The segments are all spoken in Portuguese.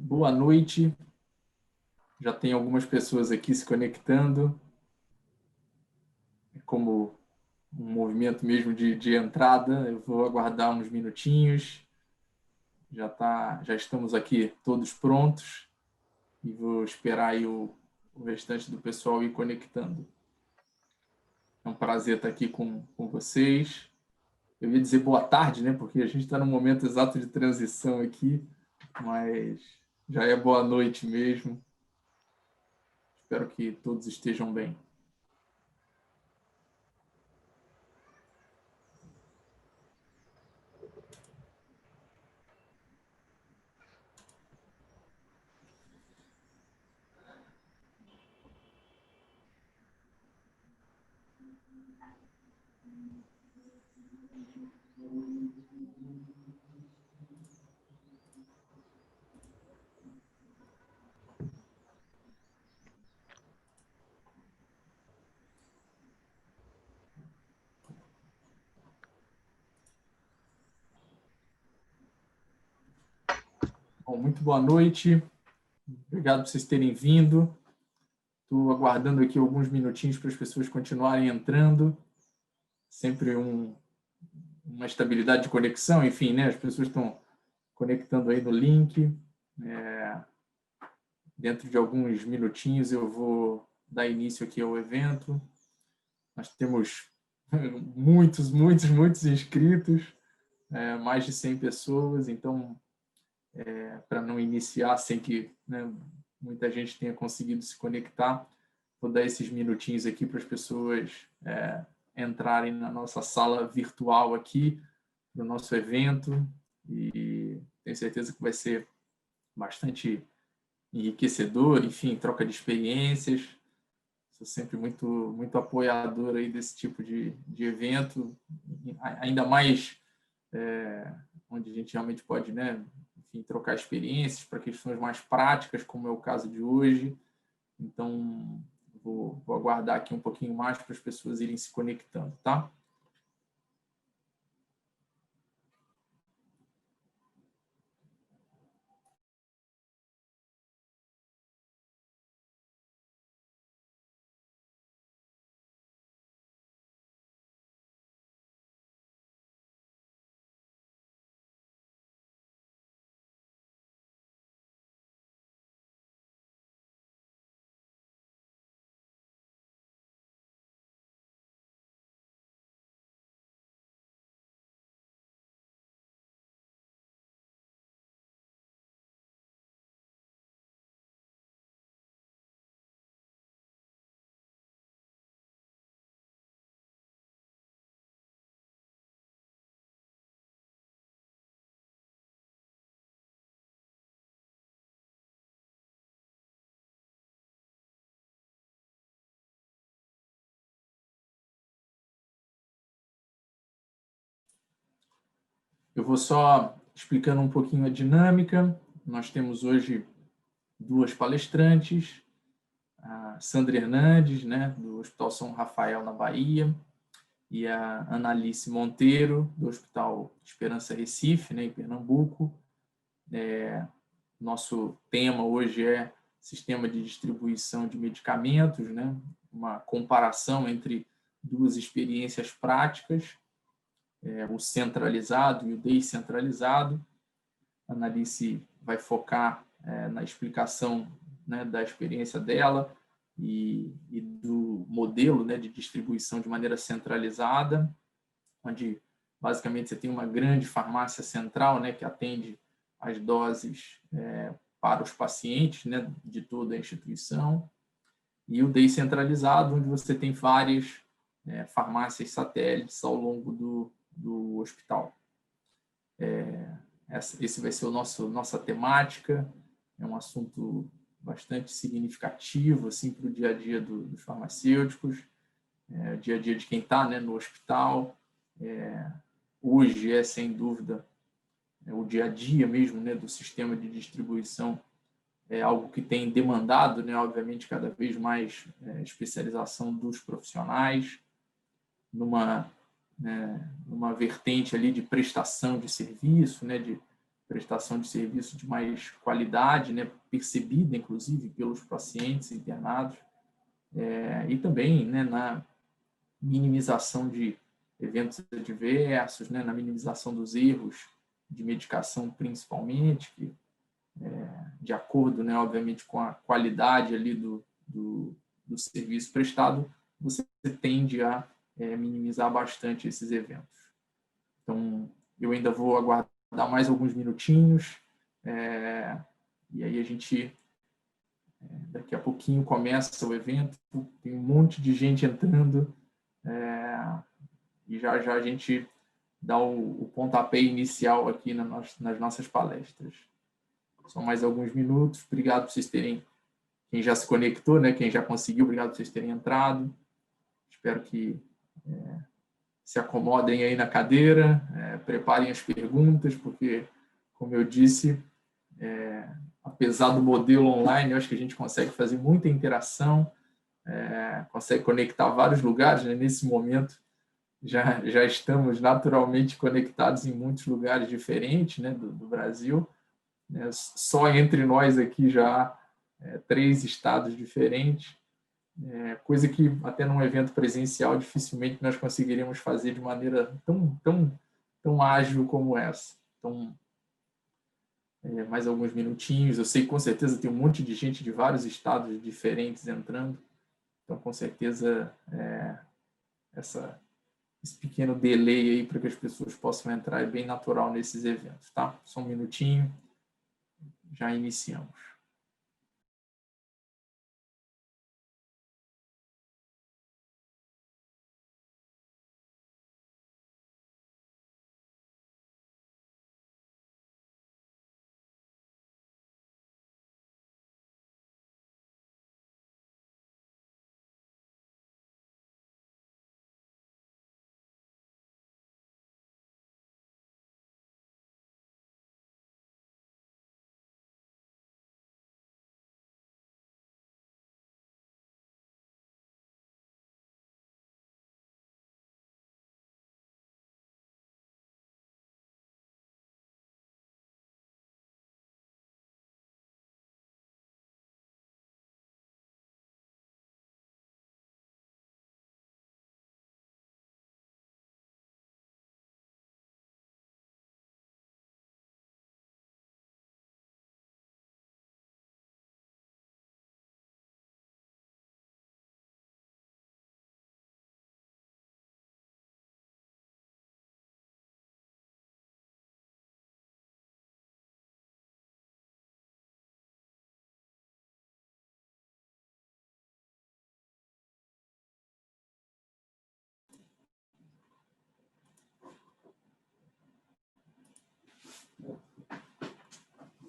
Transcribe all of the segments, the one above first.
boa noite. Já tem algumas pessoas aqui se conectando. Como um movimento mesmo de entrada, eu vou aguardar uns minutinhos. Já estamos aqui todos prontos e vou esperar aí o restante do pessoal ir conectando. É um prazer estar aqui com vocês. Eu ia dizer boa tarde, né? Porque a gente está no momento exato de transição aqui, mas já é boa noite mesmo. Espero que todos estejam bem. Bom, muito boa noite. Obrigado por vocês terem vindo. Estou aguardando aqui alguns minutinhos para as pessoas continuarem entrando. Sempre uma estabilidade de conexão, enfim, né? As pessoas estão conectando aí no link. Dentro de alguns minutinhos eu vou dar início aqui ao evento. Nós temos muitos inscritos, mais de 100 pessoas, então, para não iniciar sem que, né, muita gente tenha conseguido se conectar, vou dar esses minutinhos aqui para as pessoas entrarem na nossa sala virtual aqui, no nosso evento, e tenho certeza que vai ser bastante enriquecedor, enfim, troca de experiências. Sou sempre muito apoiador aí desse tipo de evento, ainda mais onde a gente realmente pode, né, enfim, trocar experiências para questões mais práticas, como é o caso de hoje. Então, vou aguardar aqui um pouquinho mais para as pessoas irem se conectando, tá? Eu vou só explicando um pouquinho a dinâmica. Nós temos hoje duas palestrantes, a Sandra Hernandes, né, do Hospital São Rafael, na Bahia, e a Analice Monteiro, do Hospital Esperança Recife, né, em Pernambuco. Nosso tema hoje é sistema de distribuição de medicamentos, né, uma comparação entre duas experiências práticas, o centralizado e o descentralizado. A Analice vai focar na explicação, né, da experiência dela e do modelo, né, de distribuição de maneira centralizada, onde basicamente você tem uma grande farmácia central, né, que atende as doses para os pacientes, né, de toda a instituição, e o descentralizado, onde você tem várias farmácias satélites ao longo do hospital. Esse vai ser nossa temática. É um assunto bastante significativo assim, para o dia a dia dos farmacêuticos, o dia a dia de quem está, né, no hospital. Hoje é, sem dúvida, o dia a dia mesmo, né, do sistema de distribuição, é algo que tem demandado, né, obviamente, cada vez mais especialização dos profissionais, numa vertente ali de prestação de serviço, né, de prestação de serviço de mais qualidade, né, percebida, inclusive, pelos pacientes internados, e também, né, na minimização de eventos adversos, né, na minimização dos erros de medicação, principalmente, que, de acordo, né, obviamente, com a qualidade ali do serviço prestado, você tende a minimizar bastante esses eventos. Então, eu ainda vou aguardar mais alguns minutinhos, e aí a gente, daqui a pouquinho, começa o evento, tem um monte de gente entrando, e já a gente dá o pontapé inicial aqui nas nossas palestras. São mais alguns minutos. Obrigado por vocês terem, quem já se conectou, né, quem já conseguiu, obrigado por vocês terem entrado. Espero que se acomodem aí na cadeira, preparem as perguntas, porque, como eu disse, apesar do modelo online, eu acho que a gente consegue fazer muita interação, consegue conectar vários lugares, né? Nesse momento, já estamos naturalmente conectados em muitos lugares diferentes, né, do Brasil. Só entre nós aqui já 3 estados diferentes, coisa que até num evento presencial dificilmente nós conseguiríamos fazer de maneira tão ágil como essa. Então, mais alguns minutinhos. Eu sei que com certeza tem um monte de gente de vários estados diferentes entrando, então com certeza esse pequeno delay aí para que as pessoas possam entrar é bem natural nesses eventos, tá? Só um minutinho, já iniciamos.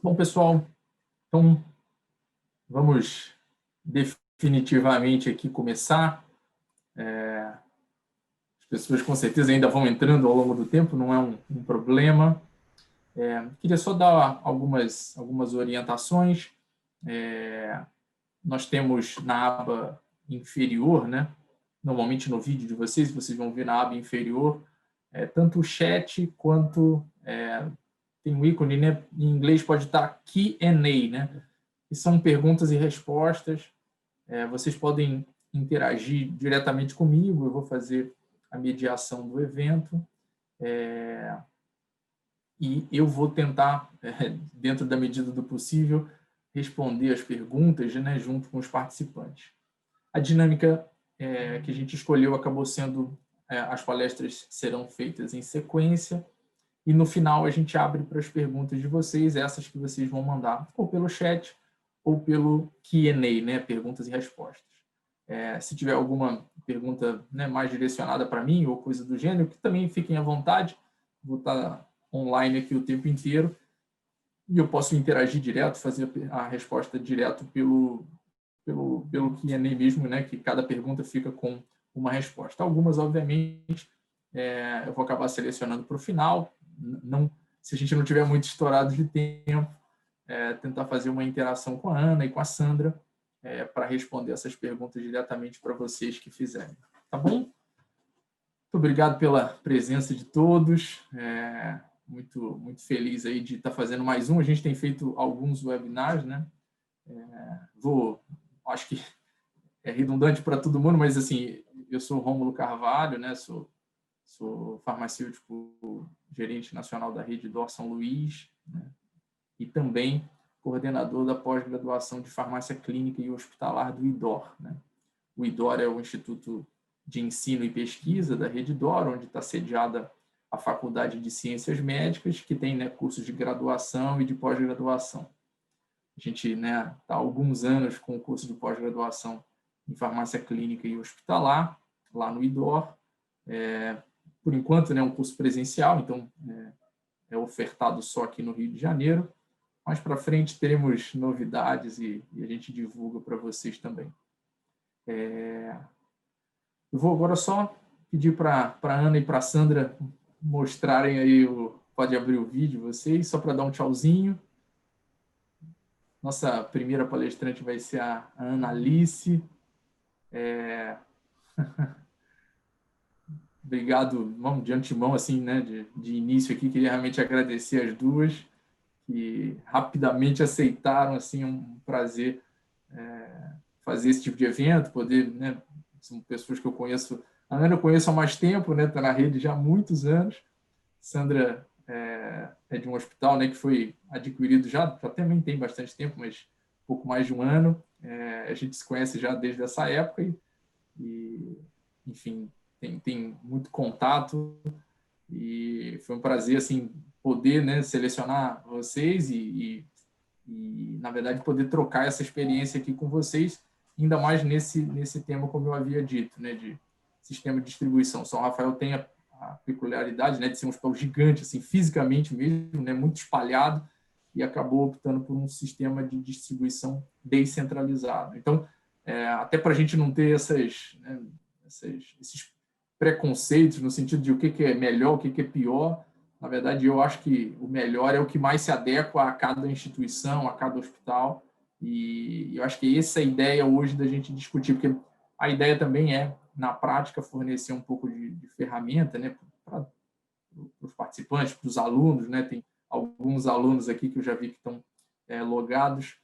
Bom, pessoal, então vamos definitivamente aqui começar. As pessoas com certeza ainda vão entrando ao longo do tempo, não é um problema. Queria só dar algumas orientações. Nós temos na aba inferior, né? Normalmente no vídeo de vocês vão ver na aba inferior, tanto o chat quanto tem um ícone, né? Em inglês pode estar Q&A, né? Que são perguntas e respostas. Vocês podem interagir diretamente comigo, eu vou fazer a mediação do evento, e eu vou tentar, dentro da medida do possível, responder as perguntas, né, junto com os participantes. A dinâmica que a gente escolheu acabou sendo, as palestras serão feitas em sequência, e no final a gente abre para as perguntas de vocês, essas que vocês vão mandar ou pelo chat ou pelo Q&A, né, perguntas e respostas. Se tiver alguma pergunta, né, mais direcionada para mim ou coisa do gênero, que também fiquem à vontade, vou estar online aqui o tempo inteiro e eu posso interagir direto, fazer a resposta direto pelo Q&A mesmo, né, que cada pergunta fica com uma resposta. Algumas, obviamente, eu vou acabar selecionando para o final, não, se a gente não tiver muito estourado de tempo, tentar fazer uma interação com a Ana e com a Sandra, para responder essas perguntas diretamente para vocês que fizerem. Tá bom? Muito obrigado pela presença de todos. muito feliz aí de estar fazendo mais um. A gente tem feito alguns webinars, né? Acho que é redundante para todo mundo, mas assim, eu sou Rômulo Carvalho, né? Sou farmacêutico gerente nacional da Rede DOR São Luís, né? E também coordenador da pós-graduação de farmácia clínica e hospitalar do IDOR, né? O IDOR é o Instituto de Ensino e Pesquisa da Rede DOR, onde está sediada a Faculdade de Ciências Médicas, que tem, né, cursos de graduação e de pós-graduação. A gente, né, está há alguns anos com o curso de pós-graduação em farmácia clínica e hospitalar, lá no IDOR. Por enquanto, né, um curso presencial, então é ofertado só aqui no Rio de Janeiro. Mais para frente teremos novidades e a gente divulga para vocês também. Eu vou agora só pedir para a Ana e para a Sandra mostrarem aí pode abrir o vídeo vocês, só para dar um tchauzinho. Nossa primeira palestrante vai ser a Ana Alice. Obrigado, vamos de antemão, assim, né, de início aqui, queria realmente agradecer as duas, que rapidamente aceitaram, assim, um prazer fazer esse tipo de evento, poder, né, são pessoas que eu conheço, a Ana eu conheço há mais tempo, né, está na rede já há muitos anos, Sandra é de um hospital, né, que foi adquirido já também tem bastante tempo, mas pouco mais de um ano, a gente se conhece já desde essa época e enfim, tem muito contato e foi um prazer, assim, poder, né, selecionar vocês e, na verdade, poder trocar essa experiência aqui com vocês, ainda mais nesse tema, como eu havia dito, né, de sistema de distribuição. São Rafael tem a peculiaridade, né, de ser um hospital gigante, assim, fisicamente mesmo, né, muito espalhado, e acabou optando por um sistema de distribuição descentralizado. Então, até para a gente não ter esses preconceitos no sentido de o que é melhor, o que é pior, na verdade, eu acho que o melhor é o que mais se adequa a cada instituição, a cada hospital, e eu acho que essa é a ideia hoje da gente discutir, porque a ideia também é, na prática, fornecer um pouco de ferramenta, né, para os participantes, para os alunos, né, tem alguns alunos aqui que eu já vi que estão logados,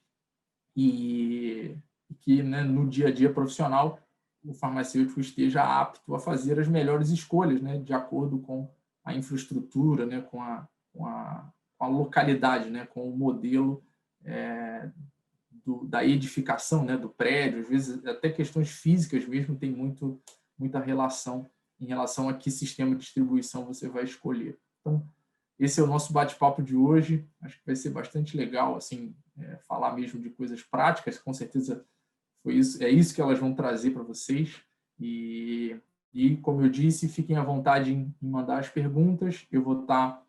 e que, né, no dia a dia profissional o farmacêutico esteja apto a fazer as melhores escolhas, né, de acordo com a infraestrutura, né, com a localidade, né, com o modelo da edificação, né, do prédio, às vezes até questões físicas mesmo tem muita relação em relação a que sistema de distribuição você vai escolher. Então, esse é o nosso bate-papo de hoje. Acho que vai ser bastante legal, assim, falar mesmo de coisas práticas. Com certeza é isso que elas vão trazer para vocês. E, como eu disse, fiquem à vontade em mandar as perguntas. Eu vou estar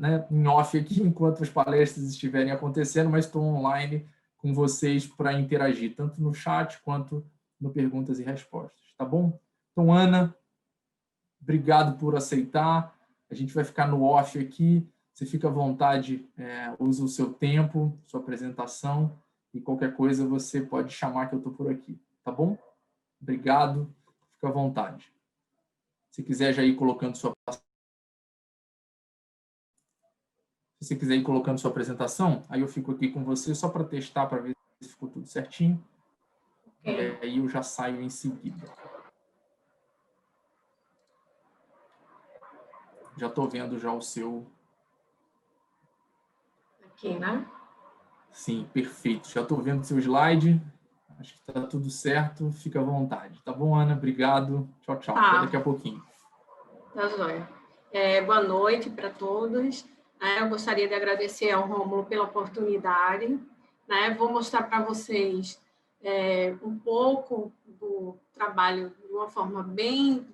né, em off aqui enquanto as palestras estiverem acontecendo, mas estou online com vocês para interagir, tanto no chat quanto no perguntas e respostas. Tá bom? Então, Ana, obrigado por aceitar. A gente vai ficar no off aqui. Você fica à vontade, usa o seu tempo, sua apresentação, e qualquer coisa você pode chamar que eu estou por aqui. Tá bom? Obrigado. Fica à vontade. Se quiser já ir colocando sua... Se você quiser ir colocando sua apresentação, aí eu fico aqui com você só para testar, para ver se ficou tudo certinho. Okay. E aí eu já saio em seguida. Já estou vendo já o seu... Aqui, né? Sim, perfeito. Já estou vendo o seu slide. Acho que está tudo certo. Fica à vontade. Tá bom, Ana? Obrigado. Tchau, tchau. Até daqui a pouquinho. Tá joia. Boa noite para todos. Eu gostaria de agradecer ao Rômulo pela oportunidade. Vou mostrar para vocês um pouco do trabalho de uma forma bem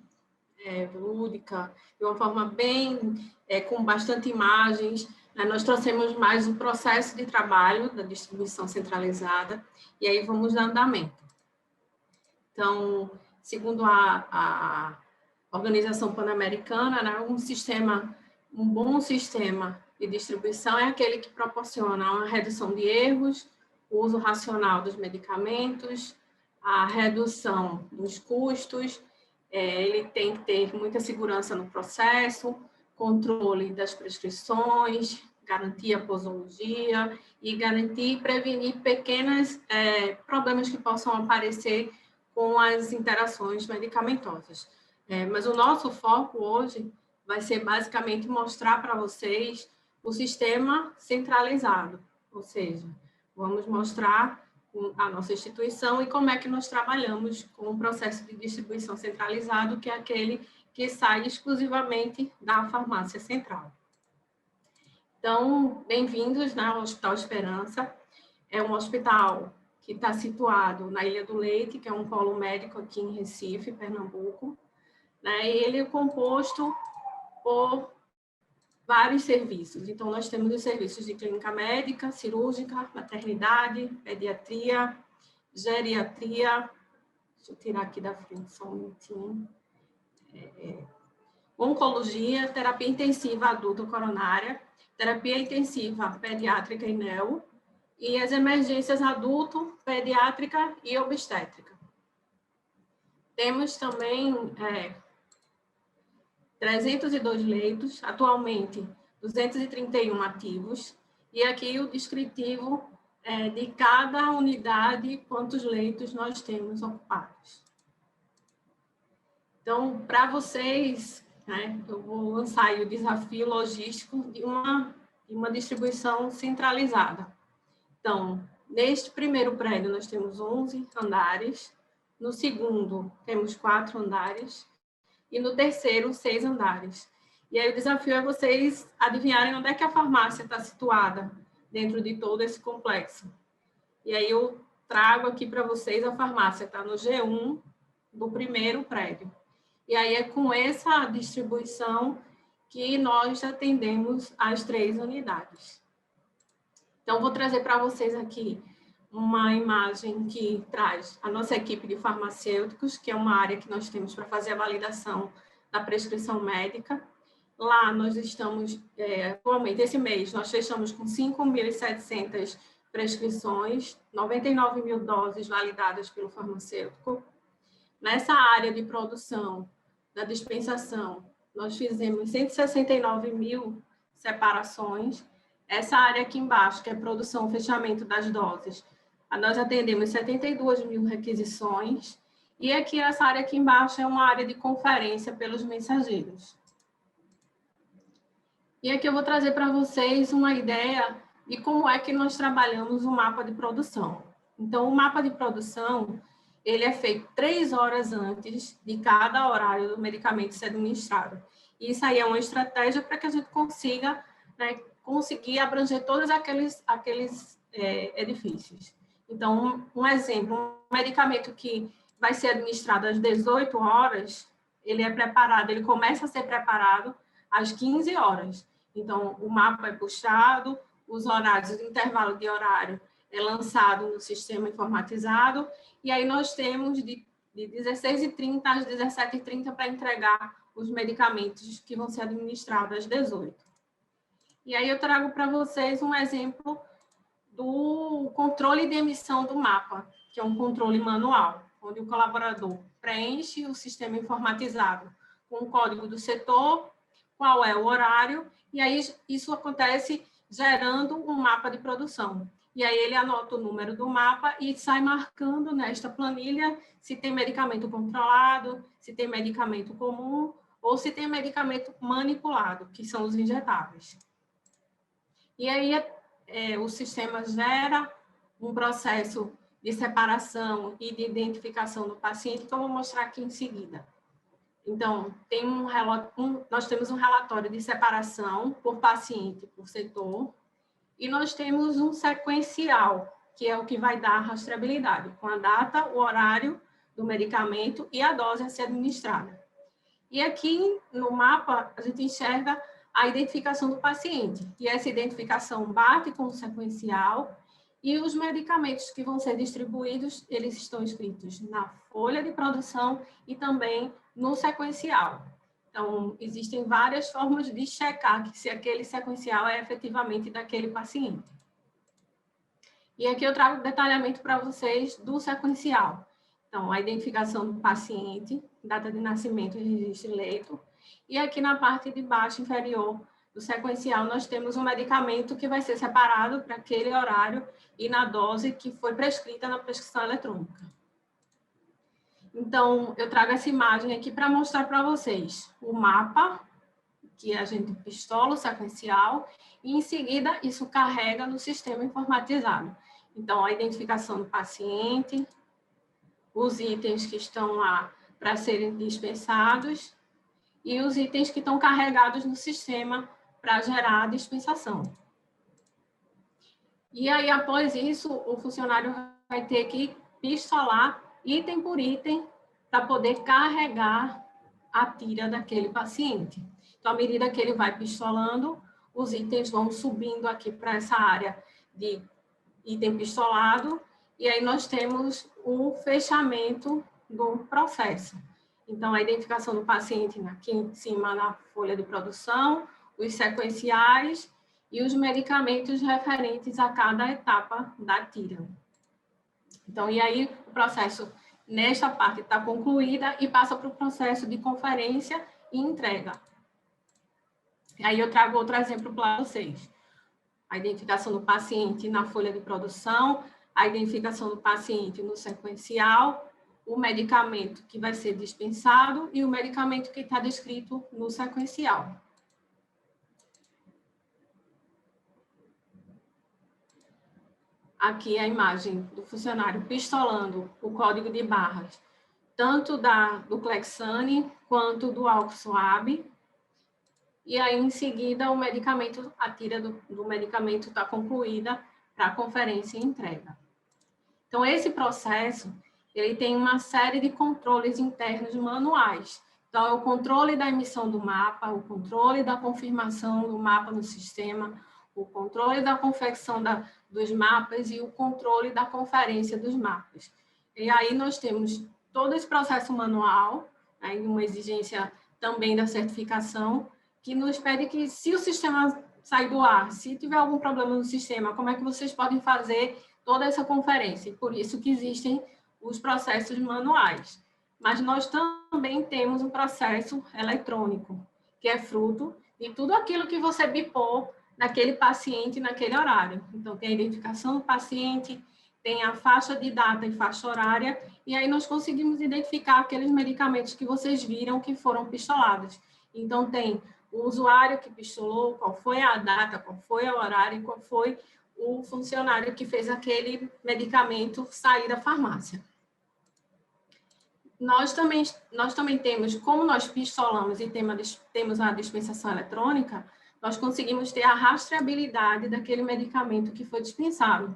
lúdica, de uma forma bem com bastante imagens. Nós trouxemos mais um processo de trabalho da distribuição centralizada e aí vamos dar andamento. Então, segundo a Organização Pan-Americana, um bom sistema de distribuição é aquele que proporciona uma redução de erros, o uso racional dos medicamentos, a redução dos custos, ele tem que ter muita segurança no processo, controle das prescrições, garantir a posologia e garantir e prevenir pequenos problemas que possam aparecer com as interações medicamentosas. Mas o nosso foco hoje vai ser basicamente mostrar para vocês o sistema centralizado, ou seja, vamos mostrar a nossa instituição e como é que nós trabalhamos com o processo de distribuição centralizado, que é aquele que sai exclusivamente da farmácia central. Então, bem-vindos ao Hospital Esperança. É um hospital que está situado na Ilha do Leite, que é um polo médico aqui em Recife, Pernambuco, né? E ele é composto por vários serviços. Então, nós temos os serviços de clínica médica, cirúrgica, maternidade, pediatria, geriatria. Deixa eu tirar aqui da frente só um minutinho. Oncologia, terapia intensiva adulta coronária, terapia intensiva pediátrica e neo, e as emergências adulto, pediátrica e obstétrica. Temos também 302 leitos, atualmente 231 ativos, e aqui o descritivo de cada unidade, quantos leitos nós temos ocupados. Então, para vocês, né, eu vou lançar aí o desafio logístico de uma distribuição centralizada. Então, neste primeiro prédio, nós temos 11 andares, no segundo, temos 4 andares, e no terceiro, 6 andares. E aí o desafio é vocês adivinharem onde é que a farmácia está situada dentro de todo esse complexo. E aí eu trago aqui para vocês a farmácia, está no G1 do primeiro prédio. E aí é com essa distribuição que nós atendemos as 3 unidades. Então, vou trazer para vocês aqui uma imagem que traz a nossa equipe de farmacêuticos, que é uma área que nós temos para fazer a validação da prescrição médica. Lá nós estamos, atualmente, esse mês, nós fechamos com 5.700 prescrições, 99 mil doses validadas pelo farmacêutico. Nessa área de produção, da dispensação, nós fizemos 169 mil separações. Essa área aqui embaixo, que é produção, fechamento das doses, nós atendemos 72 mil requisições. E aqui, essa área aqui embaixo é uma área de conferência pelos mensageiros. E aqui eu vou trazer para vocês uma ideia de como é que nós trabalhamos o mapa de produção. Então, o mapa de produção, ele é feito 3 horas antes de cada horário do medicamento ser administrado. E isso aí é uma estratégia para que a gente consiga, né, conseguir abranger todos aqueles edifícios. Então, um exemplo, um medicamento que vai ser administrado às 18 horas, ele começa a ser preparado às 15 horas. Então, o mapa é puxado, os horários, o intervalo de horário é lançado no sistema informatizado, e aí nós temos de 16h30 às 17h30 para entregar os medicamentos que vão ser administrados às 18h. E aí eu trago para vocês um exemplo do controle de emissão do mapa, que é um controle manual, onde o colaborador preenche o sistema informatizado com o código do setor, qual é o horário, e aí isso acontece gerando um mapa de produção. E aí ele anota o número do mapa e sai marcando nesta planilha se tem medicamento controlado, se tem medicamento comum ou se tem medicamento manipulado, que são os injetáveis. E aí o sistema gera um processo de separação e de identificação do paciente, que eu vou mostrar aqui em seguida. Então, nós temos um relatório de separação por paciente, por setor, e nós temos um sequencial, que é o que vai dar a rastreabilidade, com a data, o horário do medicamento e a dose a ser administrada. E aqui no mapa, a gente enxerga a identificação do paciente, e essa identificação bate com o sequencial, e os medicamentos que vão ser distribuídos, eles estão escritos na folha de produção e também no sequencial. Então, existem várias formas de checar se aquele sequencial é efetivamente daquele paciente. E aqui eu trago detalhamento para vocês do sequencial. Então, a identificação do paciente, data de nascimento e registro de leito, E aqui na parte de baixo inferior do sequencial, nós temos um medicamento que vai ser separado para aquele horário e na dose que foi prescrita na prescrição eletrônica. Então, eu trago essa imagem aqui para mostrar para vocês o mapa, que a gente pistola o sequencial, e em seguida isso carrega no sistema informatizado. Então, a identificação do paciente, os itens que estão lá para serem dispensados e os itens que estão carregados no sistema para gerar a dispensação. E aí, após isso, o funcionário vai ter que pistolar item por item para poder carregar a tira daquele paciente. Então, à medida que ele vai pistolando, os itens vão subindo aqui para essa área de item pistolado, e aí nós temos o fechamento do processo. Então, a identificação do paciente aqui em cima na folha de produção, os sequenciais e os medicamentos referentes a cada etapa da tira. Então, e aí o processo nesta parte está concluída e passa para o processo de conferência e entrega. Aí eu trago outro exemplo para vocês. A identificação do paciente na folha de produção, a identificação do paciente no sequencial, o medicamento que vai ser dispensado e o medicamento que está descrito no sequencial. Aqui a imagem do funcionário pistolando o código de barras, tanto do Clexane quanto do álcool suave. E aí, em seguida, o medicamento, a tira do medicamento está concluída para a conferência e entrega. Então, esse processo, ele tem uma série de controles internos manuais. Então, é o controle da emissão do mapa, o controle da confirmação do mapa no sistema, o controle da confecção dos mapas e o controle da conferência dos mapas. E aí nós temos todo esse processo manual, aí uma exigência também da certificação, que nos pede que, se o sistema sair do ar, se tiver algum problema no sistema, como é que vocês podem fazer toda essa conferência? E por isso que existem os processos manuais. Mas nós também temos um processo eletrônico, que é fruto de tudo aquilo que você bipou naquele paciente, naquele horário. Então, tem a identificação do paciente, tem a faixa de data e faixa horária, e aí nós conseguimos identificar aqueles medicamentos que vocês viram que foram pistolados. Então, tem o usuário que pistolou, qual foi a data, qual foi o horário, qual foi o funcionário que fez aquele medicamento sair da farmácia. Nós também temos, como nós pistolamos e temos a dispensação eletrônica, nós conseguimos ter a rastreabilidade daquele medicamento que foi dispensado.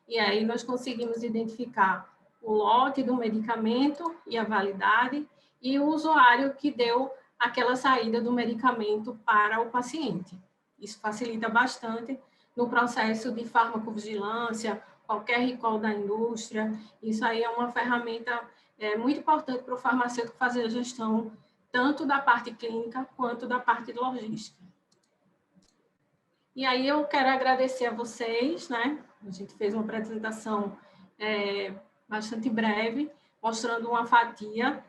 E aí nós conseguimos identificar o lote do medicamento e a validade e o usuário que deu aquela saída do medicamento para o paciente. Isso facilita bastante no processo de farmacovigilância, qualquer recall da indústria. Isso aí é uma ferramenta muito importante para o farmacêutico fazer a gestão tanto da parte clínica quanto da parte logística. E aí eu quero agradecer a vocês, né? A gente fez uma apresentação bastante breve, mostrando uma fatia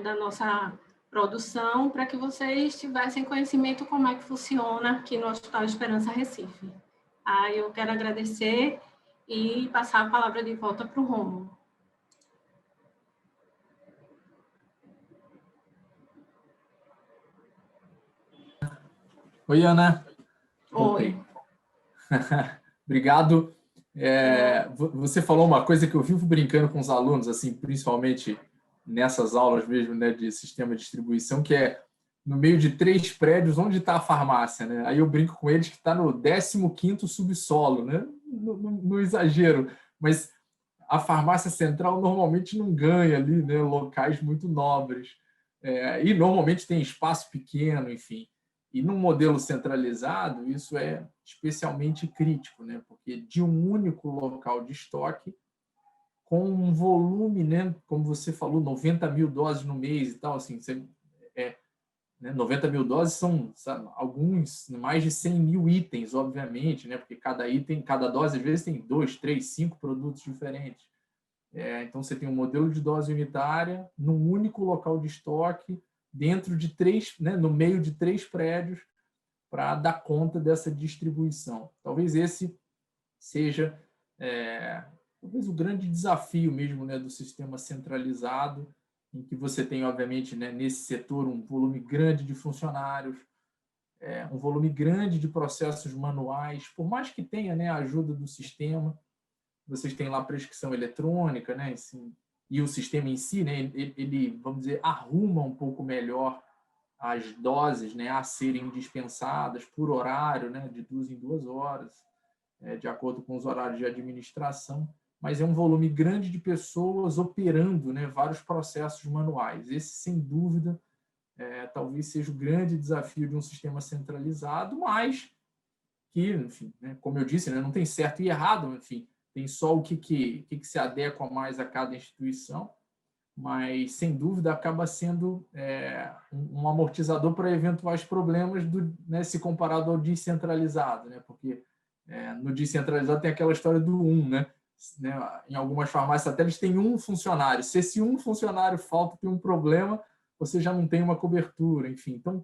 da nossa produção, para que vocês tivessem conhecimento como é que funciona aqui no Hospital Esperança Recife. Aí eu quero agradecer e passar a palavra de volta para o Rômulo. Oi, Ana. Oi. Obrigado. Você falou uma coisa que eu vivo brincando com os alunos, assim, principalmente nessas aulas mesmo, né, de sistema de distribuição, que é no meio de 3 prédios, onde está a farmácia, né? Aí eu brinco com eles que está no 15º subsolo, né? No exagero, mas a farmácia central normalmente não ganha ali, né, locais muito nobres, e normalmente tem espaço pequeno, enfim. E num modelo centralizado, isso é especialmente crítico, né? Porque de um único local de estoque, com um volume, né? Como você falou, 90 mil doses no mês e tal, assim, 90 mil doses são, sabe, alguns, mais de 100 mil itens, obviamente, né? Porque cada item, cada dose, às vezes, tem 2, 3, 5 produtos diferentes. Então, você tem um modelo de dose unitária num único local de estoque, dentro de 3, né, no meio de 3 prédios, para dar conta dessa distribuição. Talvez esse seja talvez o grande desafio mesmo, né, do sistema centralizado, em que você tem, obviamente, né, nesse setor um volume grande de funcionários, um volume grande de processos manuais, por mais que tenha, né, a ajuda do sistema, vocês têm lá prescrição eletrônica, né, assim, e o sistema em si, né, ele, vamos dizer, arruma um pouco melhor as doses, né, a serem dispensadas por horário, né, de 2 em 2 horas, de acordo com os horários de administração, mas é um volume grande de pessoas operando, né, vários processos manuais. Esse, sem dúvida, talvez seja o grande desafio de um sistema centralizado, mas que, enfim, né, como eu disse, né, não tem certo e errado, enfim, tem só o que se adequa mais a cada instituição, mas, sem dúvida, acaba sendo um amortizador para eventuais problemas né, se comparado ao descentralizado, né? Porque no descentralizado tem aquela história do né? Em algumas farmácias satélites tem um funcionário. Se esse um funcionário falta, tem um problema, você já não tem uma cobertura, enfim. Então,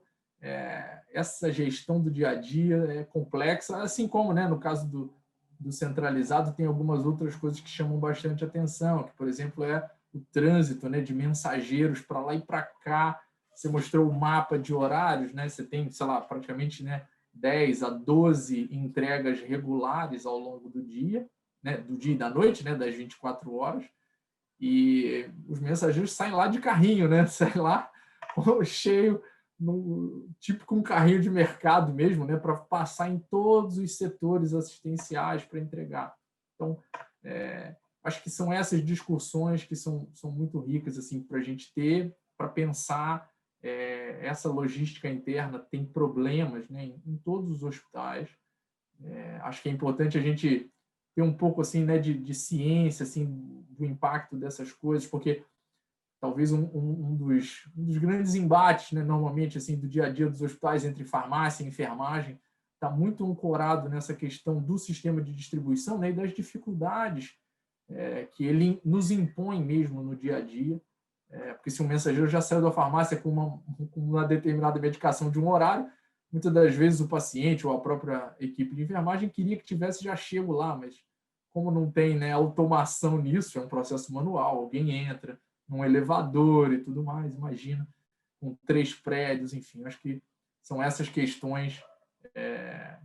essa gestão do dia a dia é complexa, assim como, né, no caso do centralizado, tem algumas outras coisas que chamam bastante atenção, que, por exemplo, o trânsito, né, de mensageiros para lá e para cá. Você mostrou o mapa de horários, né? Você tem, sei lá, praticamente, né, 10 a 12 entregas regulares ao longo do dia, né, do dia e da noite, né, das 24 horas, e os mensageiros saem lá de carrinho, né? Saem lá cheio, tipo com um carrinho de mercado mesmo, né, para passar em todos os setores assistenciais para entregar. Então, acho que são essas discussões que são muito ricas assim, para a gente ter, para pensar. Essa logística interna tem problemas, né, em todos os hospitais. Acho que é importante a gente ter um pouco assim, né, de ciência assim, do impacto dessas coisas, porque talvez um dos grandes embates, né, normalmente assim, do dia a dia dos hospitais entre farmácia e enfermagem está muito ancorado nessa questão do sistema de distribuição, né, e das dificuldades que ele nos impõe mesmo no dia a dia. Porque se um mensageiro já saiu da farmácia com uma determinada medicação de um horário, muitas das vezes o paciente ou a própria equipe de enfermagem queria que tivesse já chego lá, mas como não tem, né, automação nisso, é um processo manual, alguém entra num elevador e tudo mais, imagina, com 3 prédios, enfim, acho que são essas questões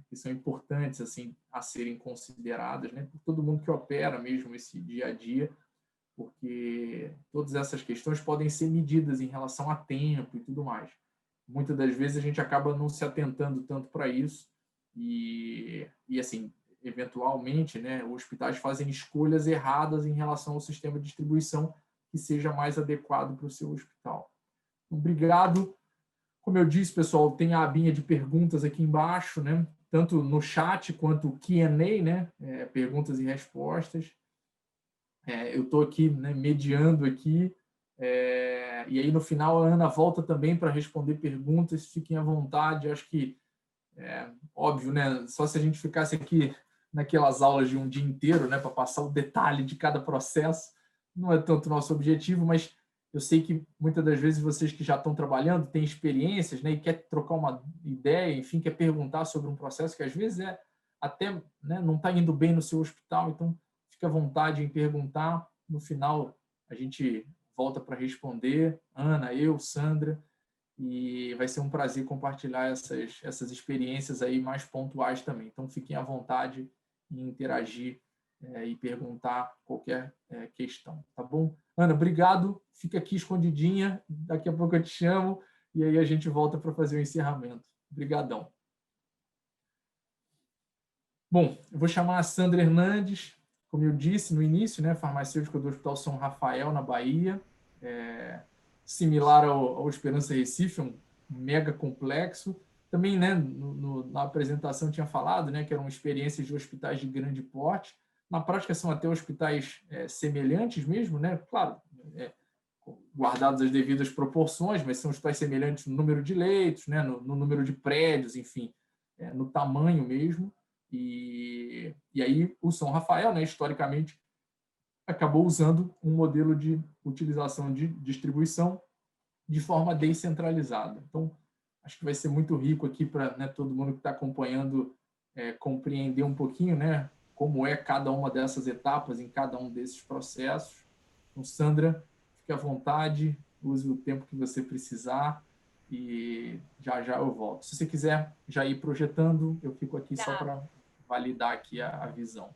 que são importantes assim, a serem consideradas, né, por todo mundo que opera mesmo esse dia a dia, porque todas essas questões podem ser medidas em relação a tempo e tudo mais. Muitas das vezes a gente acaba não se atentando tanto para isso e assim, eventualmente, né, os hospitais fazem escolhas erradas em relação ao sistema de distribuição que seja mais adequado para o seu hospital. Obrigado. Como eu disse, pessoal, tem a abinha de perguntas aqui embaixo, né, tanto no chat quanto o Q&A, né, perguntas e respostas. Eu estou aqui, né, mediando aqui, e aí no final a Ana volta também para responder perguntas, fiquem à vontade. Acho que, óbvio, né, só se a gente ficasse aqui naquelas aulas de um dia inteiro, né, para passar o detalhe de cada processo, não é tanto nosso objetivo, mas eu sei que muitas das vezes vocês que já estão trabalhando têm experiências, né, e quer trocar uma ideia, enfim, quer perguntar sobre um processo que às vezes até, né, não está indo bem no seu hospital, então fique à vontade em perguntar. No final, a gente volta para responder. Ana, eu, Sandra, e vai ser um prazer compartilhar essas experiências aí mais pontuais também. Então, fiquem à vontade em interagir e perguntar qualquer questão, tá bom? Ana, obrigado. Fica aqui escondidinha. Daqui a pouco eu te chamo e aí a gente volta para fazer o encerramento. Obrigadão. Bom, eu vou chamar a Sandra Hernandes, como eu disse no início, né, farmacêutica do Hospital São Rafael, na Bahia, similar ao Esperança Recife, um mega complexo. Também, né, na apresentação tinha falado, né, que eram experiências de hospitais de grande porte. Na prática são até hospitais semelhantes mesmo, né, claro, guardados as devidas proporções, mas são hospitais semelhantes no número de leitos, né, no número de prédios, enfim, no tamanho mesmo. E aí o São Rafael, né, historicamente, acabou usando um modelo de utilização de distribuição de forma descentralizada. Então, acho que vai ser muito rico aqui para, né, todo mundo que está acompanhando compreender um pouquinho, né, como é cada uma dessas etapas em cada um desses processos. Então, Sandra, fique à vontade, use o tempo que você precisar e já já eu volto. Se você quiser já ir projetando, eu fico aqui só para validar aqui a visão.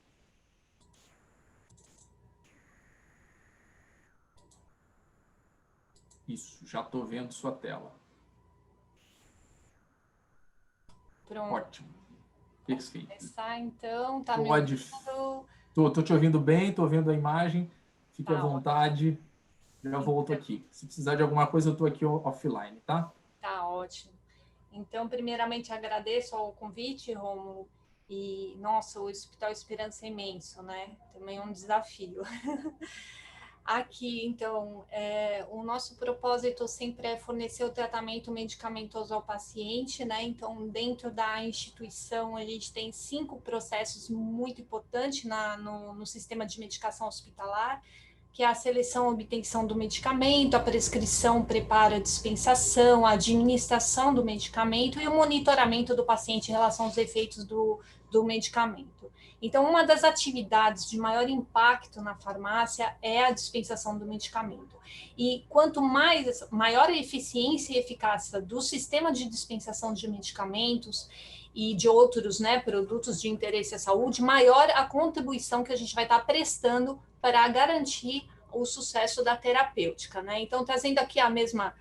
Isso, já estou vendo sua tela. Pronto. Ótimo. Perfeito. Vou começar, então. Tá Pode. Estou te ouvindo bem, estou vendo a imagem. Fique à vontade. Já volto aqui. Se precisar de alguma coisa, eu estou aqui offline, tá? Tá ótimo. Então, primeiramente, agradeço ao convite, Rômulo. E, nossa, o Hospital Esperança é imenso, né? Também é um desafio. Aqui, então, o nosso propósito sempre é fornecer o tratamento medicamentoso ao paciente, né? Então, dentro da instituição, a gente tem 5 processos muito importantes no sistema de medicação hospitalar, que é a seleção e obtenção do medicamento, a prescrição, preparo, a dispensação, a administração do medicamento e o monitoramento do paciente em relação aos efeitos do medicamento. Então, uma das atividades de maior impacto na farmácia é a dispensação do medicamento. E quanto maior a eficiência e eficácia do sistema de dispensação de medicamentos e de outros, né, produtos de interesse à saúde, maior a contribuição que a gente vai estar prestando para garantir o sucesso da terapêutica, né? Então, trazendo aqui a mesma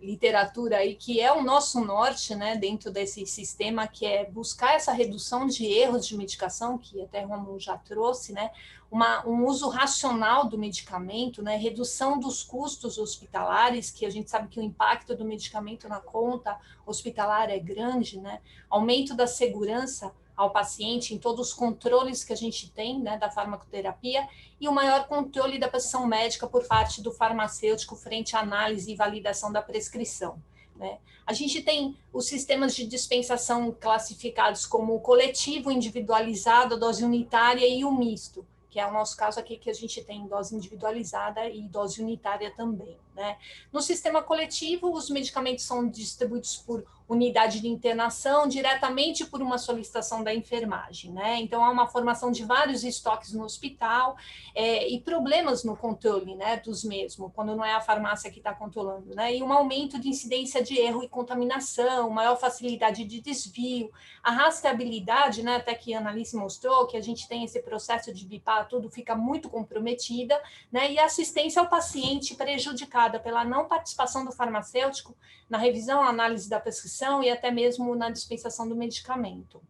literatura aí, que é o nosso norte, né, dentro desse sistema, que é buscar essa redução de erros de medicação, que até o Romulo já trouxe, né, um uso racional do medicamento, né, redução dos custos hospitalares, que a gente sabe que o impacto do medicamento na conta hospitalar é grande, né, aumento da segurança ao paciente em todos os controles que a gente tem, né, da farmacoterapia, e o maior controle da prescrição médica por parte do farmacêutico frente à análise e validação da prescrição, né? A gente tem os sistemas de dispensação classificados como o coletivo, individualizado, a dose unitária e o misto, que é o nosso caso aqui, que a gente tem dose individualizada e dose unitária também, né? No sistema coletivo, os medicamentos são distribuídos por unidade de internação, diretamente por uma solicitação da enfermagem, né? Então, há uma formação de vários estoques no hospital e problemas no controle, né, dos mesmos, quando não é a farmácia que está controlando, né? E um aumento de incidência de erro e contaminação, maior facilidade de desvio, a rastreabilidade, né, até que a Annalice mostrou, que a gente tem esse processo de bipar, tudo fica muito comprometida, né? E a assistência ao paciente prejudicada pela não participação do farmacêutico na revisão, análise da prescrição e até mesmo na dispensação do medicamento,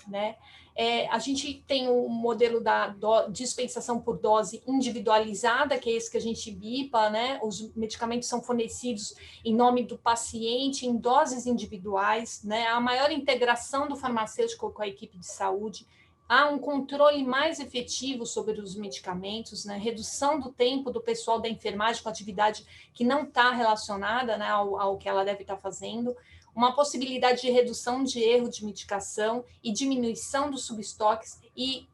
né? A gente tem o modelo da dispensação por dose individualizada, que é esse que a gente bipa, né? Os medicamentos são fornecidos em nome do paciente, em doses individuais, né? A maior integração do farmacêutico com a equipe de saúde, há um controle mais efetivo sobre os medicamentos, né? Redução do tempo do pessoal da enfermagem com atividade que não está relacionada, né, ao que ela deve estar fazendo, uma possibilidade de redução de erro de medicação e diminuição dos subestoques, e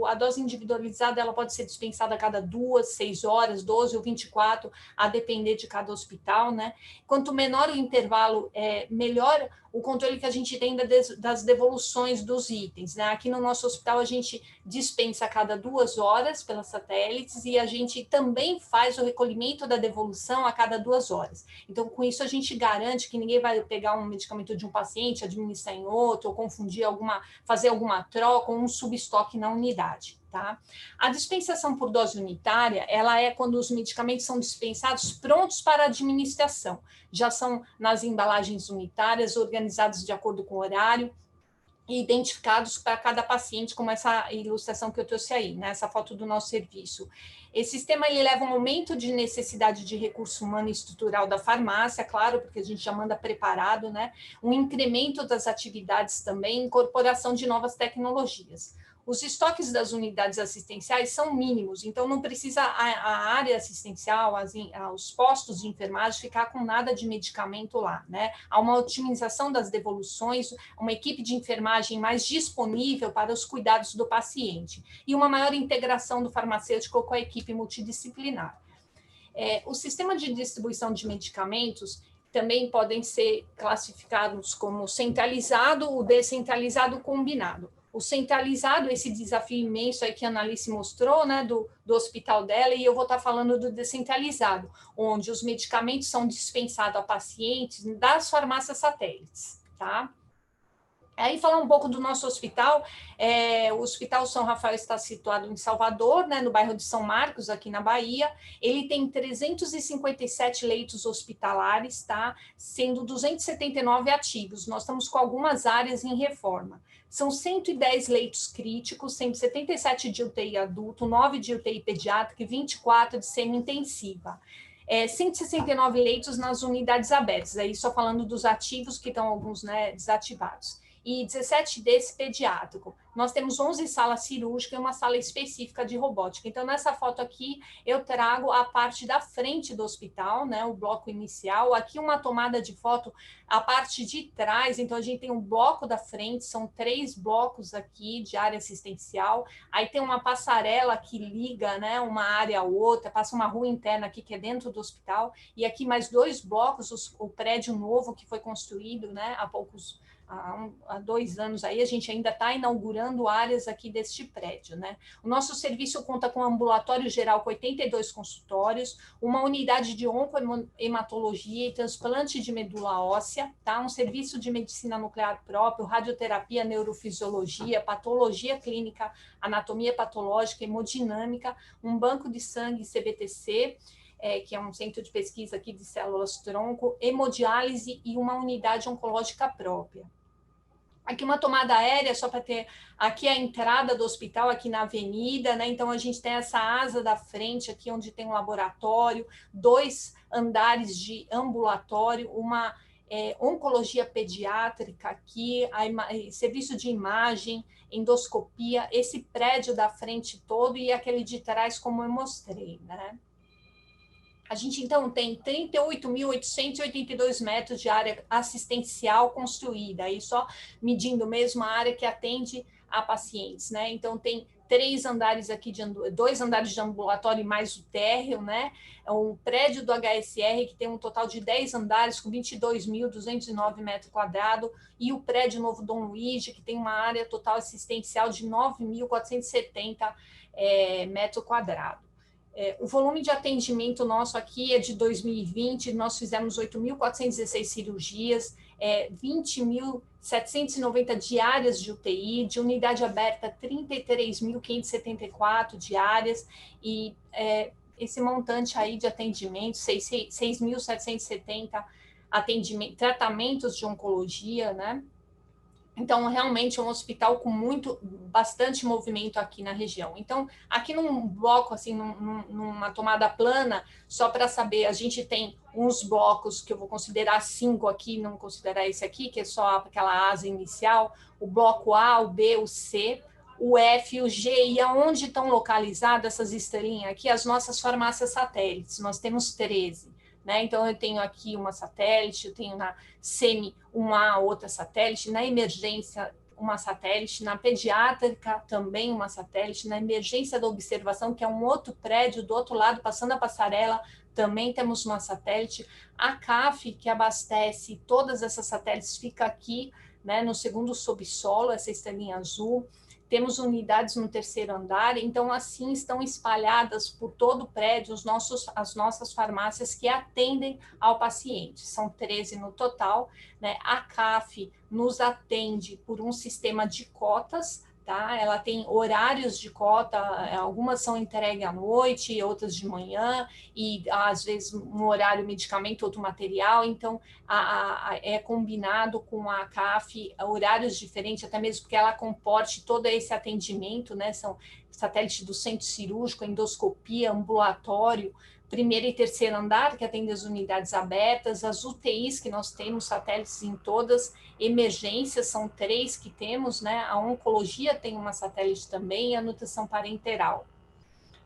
a dose individualizada ela pode ser dispensada a cada 2, 6 horas, 12 ou 24, a depender de cada hospital, né? Quanto menor o intervalo, melhor o controle que a gente tem das devoluções dos itens, né? Aqui no nosso hospital a gente dispensa a cada 2 horas pelas satélites e a gente também faz o recolhimento da devolução a cada 2 horas. Então, com isso a gente garante que ninguém vai pegar um medicamento de um paciente, administrar em outro, ou confundir fazer alguma troca ou um subestoque na unidade. Tá? A dispensação por dose unitária, ela é quando os medicamentos são dispensados prontos para administração. Já são nas embalagens unitárias, organizados de acordo com o horário e identificados para cada paciente, como essa ilustração que eu trouxe aí, né? Essa foto do nosso serviço. Esse sistema ele leva a um aumento de necessidade de recurso humano e estrutural da farmácia, claro, porque a gente já manda preparado, né? Um incremento das atividades também, incorporação de novas tecnologias. Os estoques das unidades assistenciais são mínimos, então não precisa a área assistencial, os postos de enfermagem ficar com nada de medicamento lá, né? Há uma otimização das devoluções, uma equipe de enfermagem mais disponível para os cuidados do paciente e uma maior integração do farmacêutico com a equipe multidisciplinar. O sistema de distribuição de medicamentos também podem ser classificados como centralizado ou descentralizado combinado. O centralizado, esse desafio imenso aí que a Analice mostrou, né, do hospital dela, e eu vou estar falando do descentralizado, onde os medicamentos são dispensados a pacientes das farmácias satélites, tá? Aí, falar um pouco do nosso hospital. O Hospital São Rafael está situado em Salvador, né, no bairro de São Marcos, aqui na Bahia. Ele tem 357 leitos hospitalares, tá? Sendo 279 ativos. Nós estamos com algumas áreas em reforma. São 110 leitos críticos, 177 de UTI adulto, 9 de UTI pediátrica e 24 de semi-intensiva. 169 leitos nas unidades abertas, aí só falando dos ativos, que estão alguns, né, desativados. E 17 desse pediátrico. Nós temos 11 salas cirúrgicas e uma sala específica de robótica. Então, nessa foto aqui, eu trago a parte da frente do hospital, né, o bloco inicial. Aqui uma tomada de foto, a parte de trás. Então, a gente tem um bloco da frente, são 3 blocos aqui de área assistencial. Aí tem uma passarela que liga, né, uma área a outra, passa uma rua interna aqui que é dentro do hospital. E aqui mais 2 blocos, o prédio novo que foi construído, né, há 2 anos aí, a gente ainda está inaugurando áreas aqui deste prédio, né? O nosso serviço conta com um ambulatório geral com 82 consultórios, uma unidade de oncohematologia e transplante de medula óssea, tá? Um serviço de medicina nuclear próprio, radioterapia, neurofisiologia, patologia clínica, anatomia patológica, hemodinâmica, um banco de sangue CBTC, que é um centro de pesquisa aqui de células-tronco, hemodiálise e uma unidade oncológica própria. Aqui uma tomada aérea, só para ter aqui a entrada do hospital, aqui na avenida, né? Então, a gente tem essa asa da frente aqui, onde tem um laboratório, 2 andares de ambulatório, uma oncologia pediátrica aqui, serviço de imagem, endoscopia, esse prédio da frente todo e aquele de trás, como eu mostrei, né? A gente, então, tem 38.882 metros de área assistencial construída, aí só medindo mesmo a área que atende a pacientes, né? Então, tem 3 andares aqui, 2 andares de ambulatório e mais o térreo, né? É um prédio do HSR que tem um total de 10 andares com 22.209 metros quadrados e o prédio novo Dom Luiz, que tem uma área total assistencial de 9.470 metros quadrados. O volume de atendimento nosso aqui é de 2020, nós fizemos 8.416 cirurgias, 20.790 diárias de UTI, de unidade aberta 33.574 diárias, e esse montante aí de atendimento, 6.770 tratamentos de oncologia, né? Então, realmente é um hospital com bastante movimento aqui na região. Então, aqui num bloco, assim, numa tomada plana, só para saber, a gente tem uns blocos que eu vou considerar 5 aqui, não considerar esse aqui, que é só aquela asa inicial, o bloco A, o B, o C, o F, o G, e aonde estão localizadas essas estrelinhas aqui, as nossas farmácias satélites, nós temos 13. Né? Então, eu tenho aqui uma satélite, eu tenho na SEMI uma outra satélite, na emergência uma satélite, na pediátrica também uma satélite, na emergência da observação, que é um outro prédio do outro lado, passando a passarela, também temos uma satélite. A CAF, que abastece todas essas satélites, fica aqui, né, no segundo subsolo, essa estrelinha azul. Temos unidades no 3º andar, então assim estão espalhadas por todo o prédio as nossas farmácias que atendem ao paciente. São 13 no total, né? A CAF nos atende por um sistema de cotas, tá? Ela tem horários de cota, algumas são entregues à noite, outras de manhã, e às vezes um horário medicamento, outro material, então é combinado com a CAF horários diferentes, até mesmo porque ela comporte todo esse atendimento, né? São satélite do centro cirúrgico, endoscopia, ambulatório, 1º e 3º andar, que atende as unidades abertas, as UTIs, que nós temos satélites em todas, emergências, são 3 que temos, né? A oncologia tem uma satélite também, e a nutrição parenteral.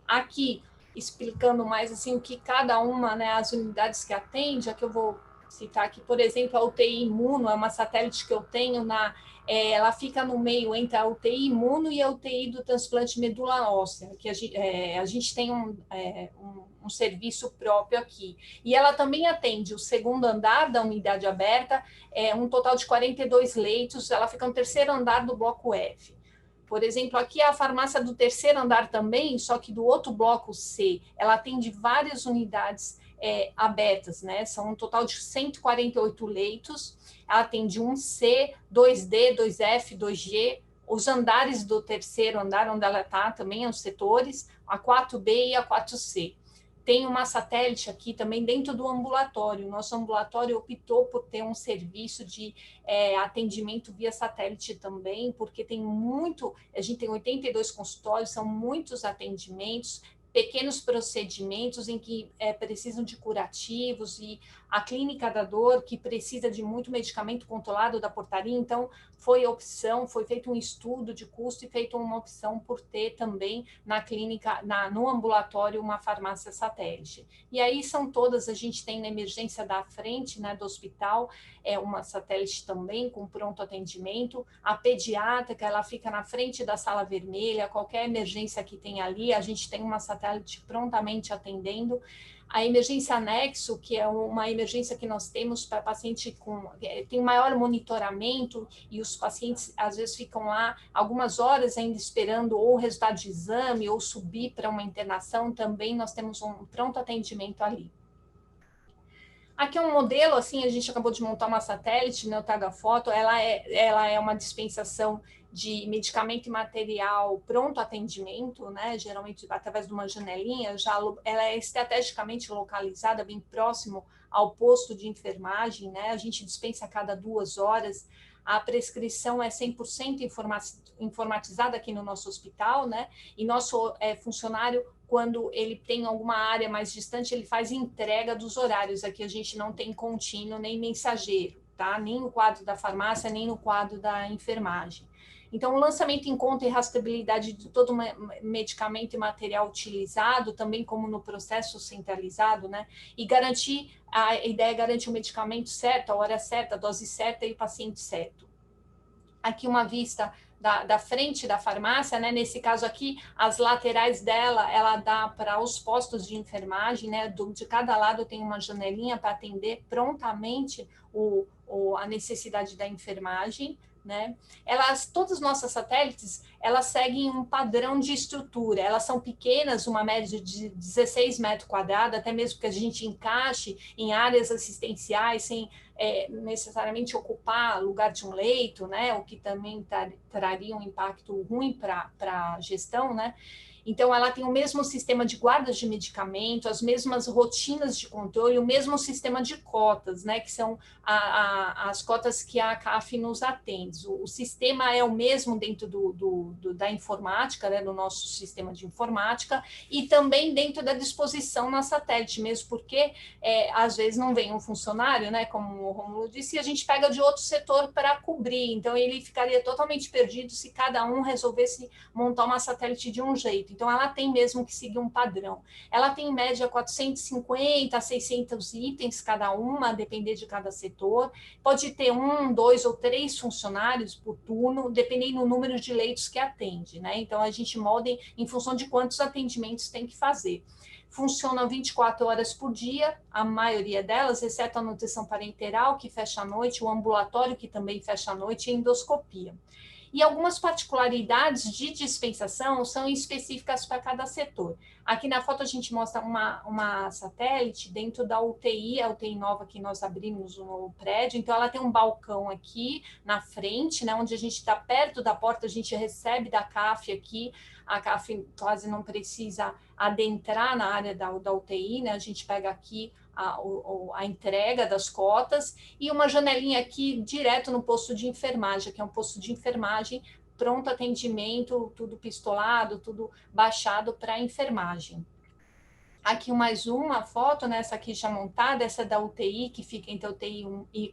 Aqui, explicando mais assim o que cada uma, né, as unidades que atende, aqui eu vou citar aqui, por exemplo, a UTI Imuno é uma satélite que eu tenho ela fica no meio entre a UTI Imuno e a UTI do transplante medula óssea, que a gente tem um serviço próprio aqui. E ela também atende o segundo andar da unidade aberta, um total de 42 leitos, ela fica no terceiro andar do bloco F. Por exemplo, aqui é a farmácia do terceiro andar também, só que do outro bloco C, ela atende várias unidades abertas, né? São um total de 148 leitos, ela atende 1C, 2D, 2F, 2G, os andares do terceiro andar, onde ela está também, os setores, a 4B e a 4C. Tem uma satélite aqui também dentro do ambulatório. Nosso ambulatório optou por ter um serviço de atendimento via satélite também, porque a gente tem 82 consultórios, são muitos atendimentos, pequenos procedimentos em que precisam de curativos, e a clínica da dor, que precisa de muito medicamento controlado da portaria, então foi feito um estudo de custo e feita uma opção por ter também na clínica, no ambulatório, uma farmácia satélite. E aí a gente tem na emergência da frente, né, do hospital, uma satélite também com pronto atendimento, a pediátrica, ela fica na frente da sala vermelha, qualquer emergência que tem ali, a gente tem uma satélite prontamente atendendo. A emergência anexo, que é uma emergência que nós temos para paciente tem maior monitoramento, e os pacientes às vezes ficam lá algumas horas ainda esperando ou o resultado de exame ou subir para uma internação, também nós temos um pronto atendimento ali. Aqui é um modelo, assim, a gente acabou de montar uma satélite, né, o Tagafoto, ela é uma dispensação de medicamento e material pronto atendimento, né, geralmente através de uma janelinha, ela é estrategicamente localizada bem próximo ao posto de enfermagem, né, a gente dispensa a cada 2 horas, a prescrição é 100% informatizada aqui no nosso hospital, né, e nosso funcionário, quando ele tem alguma área mais distante, ele faz entrega dos horários. Aqui a gente não tem contínuo nem mensageiro, tá? Nem no quadro da farmácia, nem no quadro da enfermagem. Então, o lançamento em conta e rastreabilidade de todo medicamento e material utilizado, também como no processo centralizado, né? E a ideia é garantir o medicamento certo, a hora certa, a dose certa e o paciente certo. Aqui uma vista da frente da farmácia, né? Nesse caso aqui, as laterais dela, ela dá para os postos de enfermagem, né? De cada lado tem uma janelinha para atender prontamente a necessidade da enfermagem, né? Todas as nossas satélites, elas seguem um padrão de estrutura, elas são pequenas, uma média de 16 metros quadrados, até mesmo que a gente encaixe em áreas assistenciais, sem necessariamente ocupar lugar de um leito, né? O que também traria um impacto ruim para a gestão, né? Então, ela tem o mesmo sistema de guarda de medicamento, as mesmas rotinas de controle, o mesmo sistema de cotas, né, que são as cotas que a CAF nos atende. O sistema é o mesmo dentro da informática, né, do nosso sistema de informática, e também dentro da disposição na satélite, mesmo porque, às vezes, não vem um funcionário, né, como o Rômulo disse, e a gente pega de outro setor para cobrir, então ele ficaria totalmente perdido se cada um resolvesse montar uma satélite de um jeito. Então, ela tem mesmo que seguir um padrão. Ela tem, em média, 450 a 600 itens cada uma, a depender de cada setor. Pode ter 1, 2 ou 3 funcionários por turno, dependendo do número de leitos que atende, né? Então, a gente molda em função de quantos atendimentos tem que fazer. Funcionam 24 horas por dia, a maioria delas, exceto a nutrição parenteral, que fecha à noite, o ambulatório, que também fecha à noite, e a endoscopia. E algumas particularidades de dispensação são específicas para cada setor. Aqui na foto a gente mostra uma satélite dentro da UTI, a UTI nova que nós abrimos no prédio. Então, ela tem um balcão aqui na frente, né, onde a gente está perto da porta, a gente recebe da CAF aqui. A CAF quase não precisa adentrar na área da UTI, né, a gente pega aqui a entrega das cotas, e uma janelinha aqui direto no posto de enfermagem, que é um posto de enfermagem, pronto atendimento, tudo pistolado, tudo baixado para a enfermagem. Aqui mais uma foto, né, essa aqui já montada, essa é da UTI, que fica entre a UTI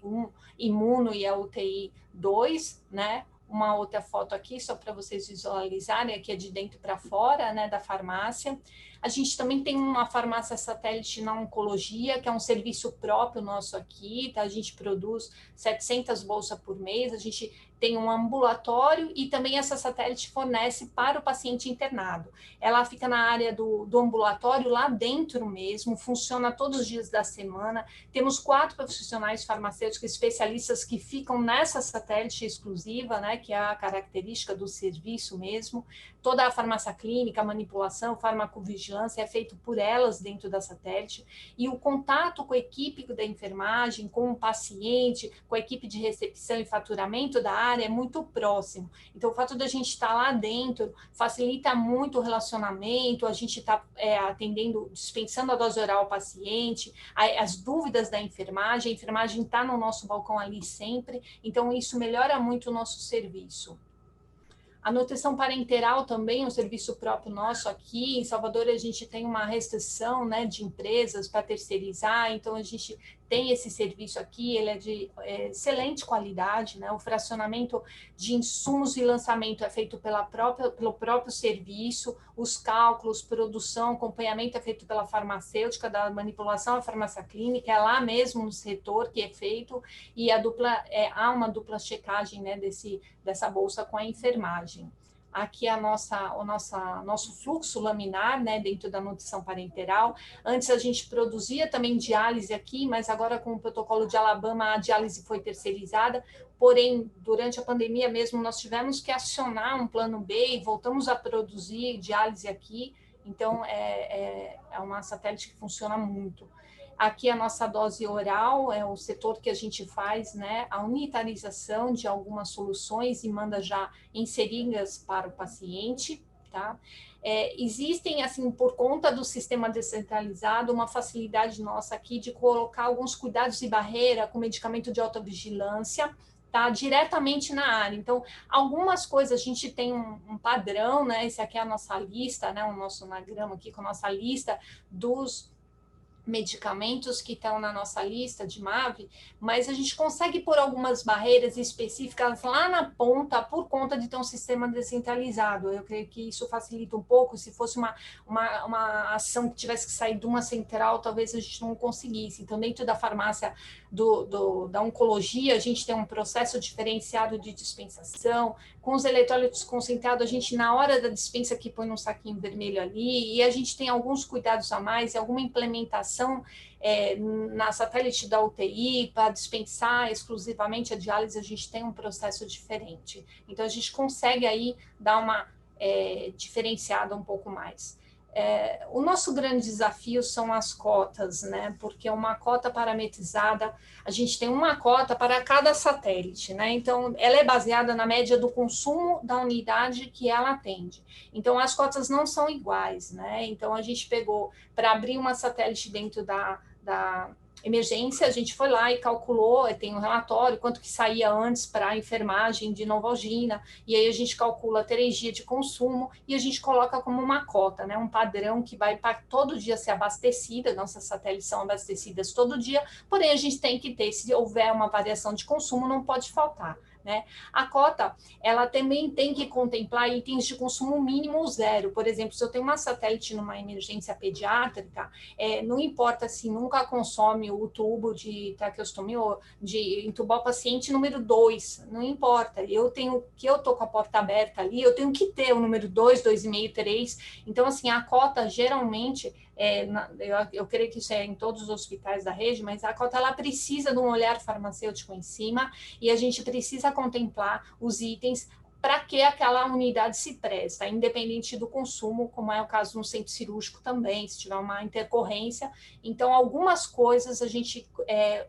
1 Imuno e a UTI 2, né, uma outra foto aqui, só para vocês visualizarem, aqui é de dentro para fora, né, da farmácia. A gente também tem uma farmácia satélite na oncologia, que é um serviço próprio nosso aqui, tá? A gente produz 700 bolsas por mês, a gente tem um ambulatório e também essa satélite fornece para o paciente internado. Ela fica na área do ambulatório, lá dentro mesmo, funciona todos os dias da semana. Temos 4 profissionais farmacêuticos especialistas que ficam nessa satélite exclusiva, né, que é a característica do serviço mesmo. Toda a farmácia clínica, manipulação, farmacovigilância é feito por elas dentro da satélite. E o contato com a equipe da enfermagem, com o paciente, com a equipe de recepção e faturamento da área é muito próximo. Então, o fato da gente estar lá dentro facilita muito o relacionamento, a gente está atendendo, dispensando a dose oral ao paciente, as dúvidas da enfermagem, a enfermagem está no nosso balcão ali sempre, então isso melhora muito o nosso serviço. A nutrição parenteral também é um serviço próprio nosso aqui. Em Salvador, a gente tem uma restrição, né, de empresas para terceirizar, então a gente tem esse serviço aqui, ele é de excelente qualidade, né? O fracionamento de insumos e lançamento é feito pelo próprio serviço, os cálculos, produção, acompanhamento é feito pela farmacêutica, da manipulação à farmácia clínica, é lá mesmo no setor que é feito, e há uma dupla checagem, né, dessa bolsa com a enfermagem. Aqui é nosso fluxo laminar, né, dentro da nutrição parenteral. Antes a gente produzia também diálise aqui, mas agora com o protocolo de Alabama a diálise foi terceirizada, porém, durante a pandemia mesmo, nós tivemos que acionar um plano B e voltamos a produzir diálise aqui, então é uma satélite que funciona muito. Aqui a nossa dose oral é o setor que a gente faz, né, a unitarização de algumas soluções e manda já em seringas para o paciente, tá? Existem, assim, por conta do sistema descentralizado, uma facilidade nossa aqui de colocar alguns cuidados e barreira com medicamento de alta vigilância, tá? Diretamente na área. Então, algumas coisas a gente tem um padrão, né? Esse aqui é a nossa lista, né? O nosso anagrama aqui com a nossa lista dos medicamentos que estão na nossa lista de MAV, mas a gente consegue pôr algumas barreiras específicas lá na ponta por conta de ter um sistema descentralizado. Eu creio que isso facilita um pouco. Se fosse uma ação que tivesse que sair de uma central, talvez a gente não conseguisse. Então, dentro da farmácia da oncologia, a gente tem um processo diferenciado de dispensação. Com os eletrólitos concentrados, a gente, na hora da dispensa, que põe num saquinho vermelho ali, e a gente tem alguns cuidados a mais, alguma implementação na satélite da UTI, para dispensar exclusivamente a diálise, a gente tem um processo diferente. Então, a gente consegue aí dar uma diferenciada um pouco mais. O nosso grande desafio são as cotas, né? Porque uma cota parametrizada, a gente tem uma cota para cada satélite, né? Então, ela é baseada na média do consumo da unidade que ela atende. Então, as cotas não são iguais, né? Então, a gente pegou para abrir uma satélite dentro da emergência, a gente foi lá e calculou, tem um relatório, quanto que saía antes para a enfermagem de Novalgina, e aí a gente calcula 3 dias de consumo e a gente coloca como uma cota, né, um padrão que vai para todo dia ser abastecida, nossas satélites são abastecidas todo dia, porém a gente tem que ter, se houver uma variação de consumo, não pode faltar. Né? A cota, ela também tem que contemplar itens de consumo mínimo 0. Por exemplo, se eu tenho uma satélite numa emergência pediátrica, não importa se nunca consome o tubo de traqueostomia ou de entubar o paciente número 2, não importa. Eu estou com a porta aberta ali, eu tenho que ter o número 2, 2,5, 3. Então, assim, a cota geralmente, eu creio que isso é em todos os hospitais da rede, mas a cota ela precisa de um olhar farmacêutico em cima e a gente precisa contemplar os itens para que aquela unidade se presta, independente do consumo, como é o caso no centro cirúrgico também, se tiver uma intercorrência. Então, algumas coisas a gente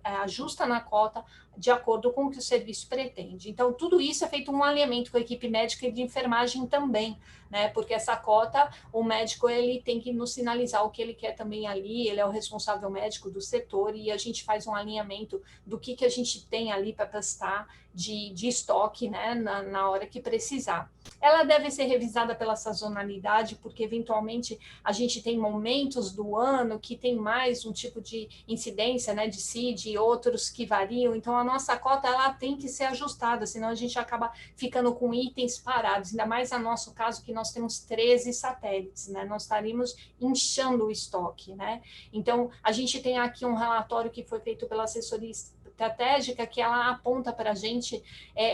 ajusta na cota de acordo com o que o serviço pretende. Então, tudo isso é feito um alinhamento com a equipe médica e de enfermagem também, né? Porque essa cota, o médico ele tem que nos sinalizar o que ele quer também ali, ele é o responsável médico do setor e a gente faz um alinhamento do que a gente tem ali para testar de estoque, né, na hora que precisar. Ela deve ser revisada pela sazonalidade, porque eventualmente a gente tem momentos do ano que tem mais um tipo de incidência, né, de CID e outros que variam, então a nossa cota ela tem que ser ajustada, senão a gente acaba ficando com itens parados, ainda mais no nosso caso, que nós temos 13 satélites, né? Nós estaríamos inchando o estoque, né? Então, a gente tem aqui um relatório que foi feito pela assessoria estratégica, que ela aponta para a gente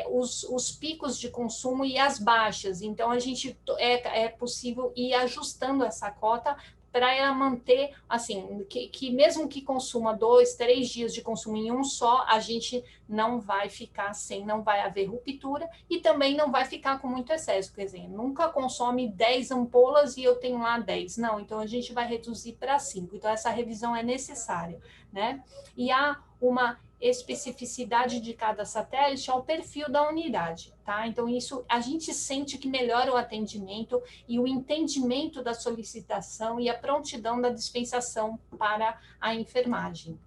os picos de consumo e as baixas. Então, a gente é possível ir ajustando essa cota para ela manter, assim, que mesmo que consuma 2, 3 dias de consumo em um só, a gente não vai ficar sem, não vai haver ruptura e também não vai ficar com muito excesso. Quer dizer, nunca consome 10 ampolas e eu tenho lá 10. Não, então a gente vai reduzir para 5. Então, essa revisão é necessária, né? E há uma especificidade de cada satélite ao perfil da unidade, tá? Então, isso a gente sente que melhora o atendimento e o entendimento da solicitação e a prontidão da dispensação para a enfermagem.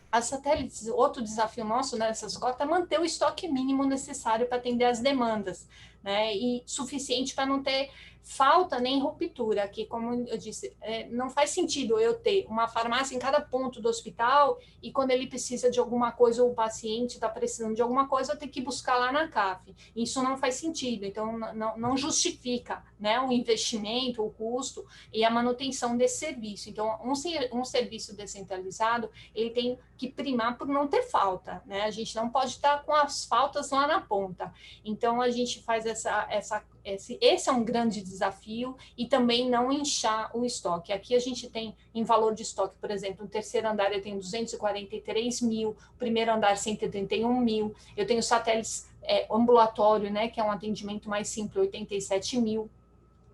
As satélites, outro desafio nosso nessas cotas é manter o estoque mínimo necessário para atender as demandas, né? E suficiente para não ter falta nem ruptura, que, como eu disse, não faz sentido eu ter uma farmácia em cada ponto do hospital e quando ele precisa de alguma coisa ou o paciente está precisando de alguma coisa, eu tenho que buscar lá na CAF. Isso não faz sentido, então não justifica, né, o investimento, o custo e a manutenção desse serviço. Então, um serviço descentralizado, ele tem que primar por não ter falta, né? A gente não pode estar com as faltas lá na ponta. Então, a gente faz esse é um grande desafio e também não inchar o estoque. Aqui a gente tem, em valor de estoque, por exemplo, no terceiro andar eu tenho 243 mil, o primeiro andar 131 mil, eu tenho satélites ambulatório, né, que é um atendimento mais simples, 87 mil,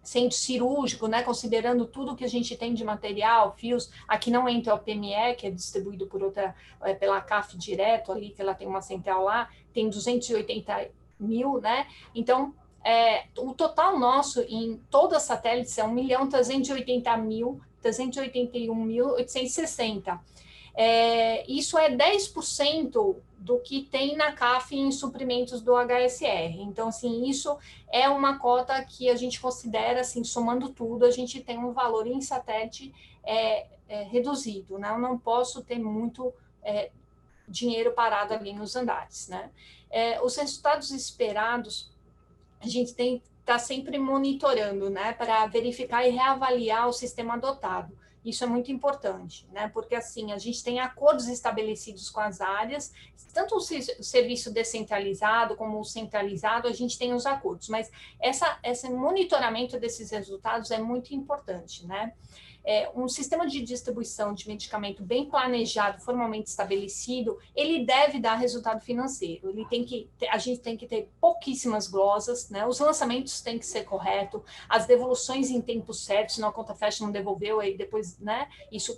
centro cirúrgico, né, considerando tudo que a gente tem de material, fios, aqui não entra o PME, que é distribuído pela CAF direto, ali, que ela tem uma central lá, tem 280 mil, né, então, o total nosso em todas as satélites é 1.381.860. Isso é 10% do que tem na CAF em suprimentos do HSR. Então, assim, isso é uma cota que a gente considera, assim, somando tudo, a gente tem um valor em satélite reduzido, né? Eu não posso ter muito dinheiro parado ali nos andares, né? Os resultados esperados, a gente tem que estar sempre monitorando, né, para verificar e reavaliar o sistema adotado. Isso é muito importante, né, porque assim, a gente tem acordos estabelecidos com as áreas, tanto o serviço descentralizado como o centralizado, a gente tem os acordos, mas esse monitoramento desses resultados é muito importante, né. Um sistema de distribuição de medicamento bem planejado, formalmente estabelecido, ele deve dar resultado financeiro. A gente tem que ter pouquíssimas glosas, né? Os lançamentos têm que ser corretos, as devoluções em tempo certo, senão a conta fecha não devolveu, aí depois, né? Isso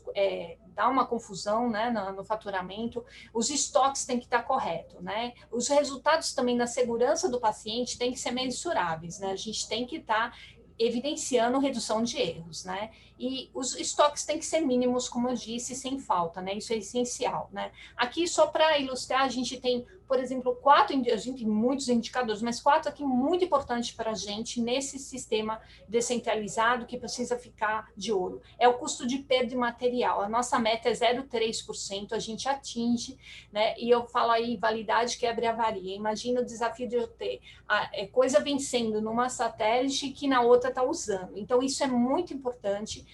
dá uma confusão, né? No faturamento. Os estoques têm que estar corretos, né? Os resultados também da segurança do paciente têm que ser mensuráveis, né? A gente tem que estar evidenciando redução de erros, né? E os estoques têm que ser mínimos, como eu disse, sem falta, né? Isso é essencial, né? Aqui, só para ilustrar, a gente tem, por exemplo, a gente tem muitos indicadores, mas 4 aqui muito importantes para a gente nesse sistema descentralizado que precisa ficar de olho. É o custo de perda de material. A nossa meta é 0,3%, a gente atinge, né? E eu falo aí, validade quebra e avaria. Imagina o desafio de eu ter coisa vencendo numa satélite que na outra está usando. Então, isso é muito importante.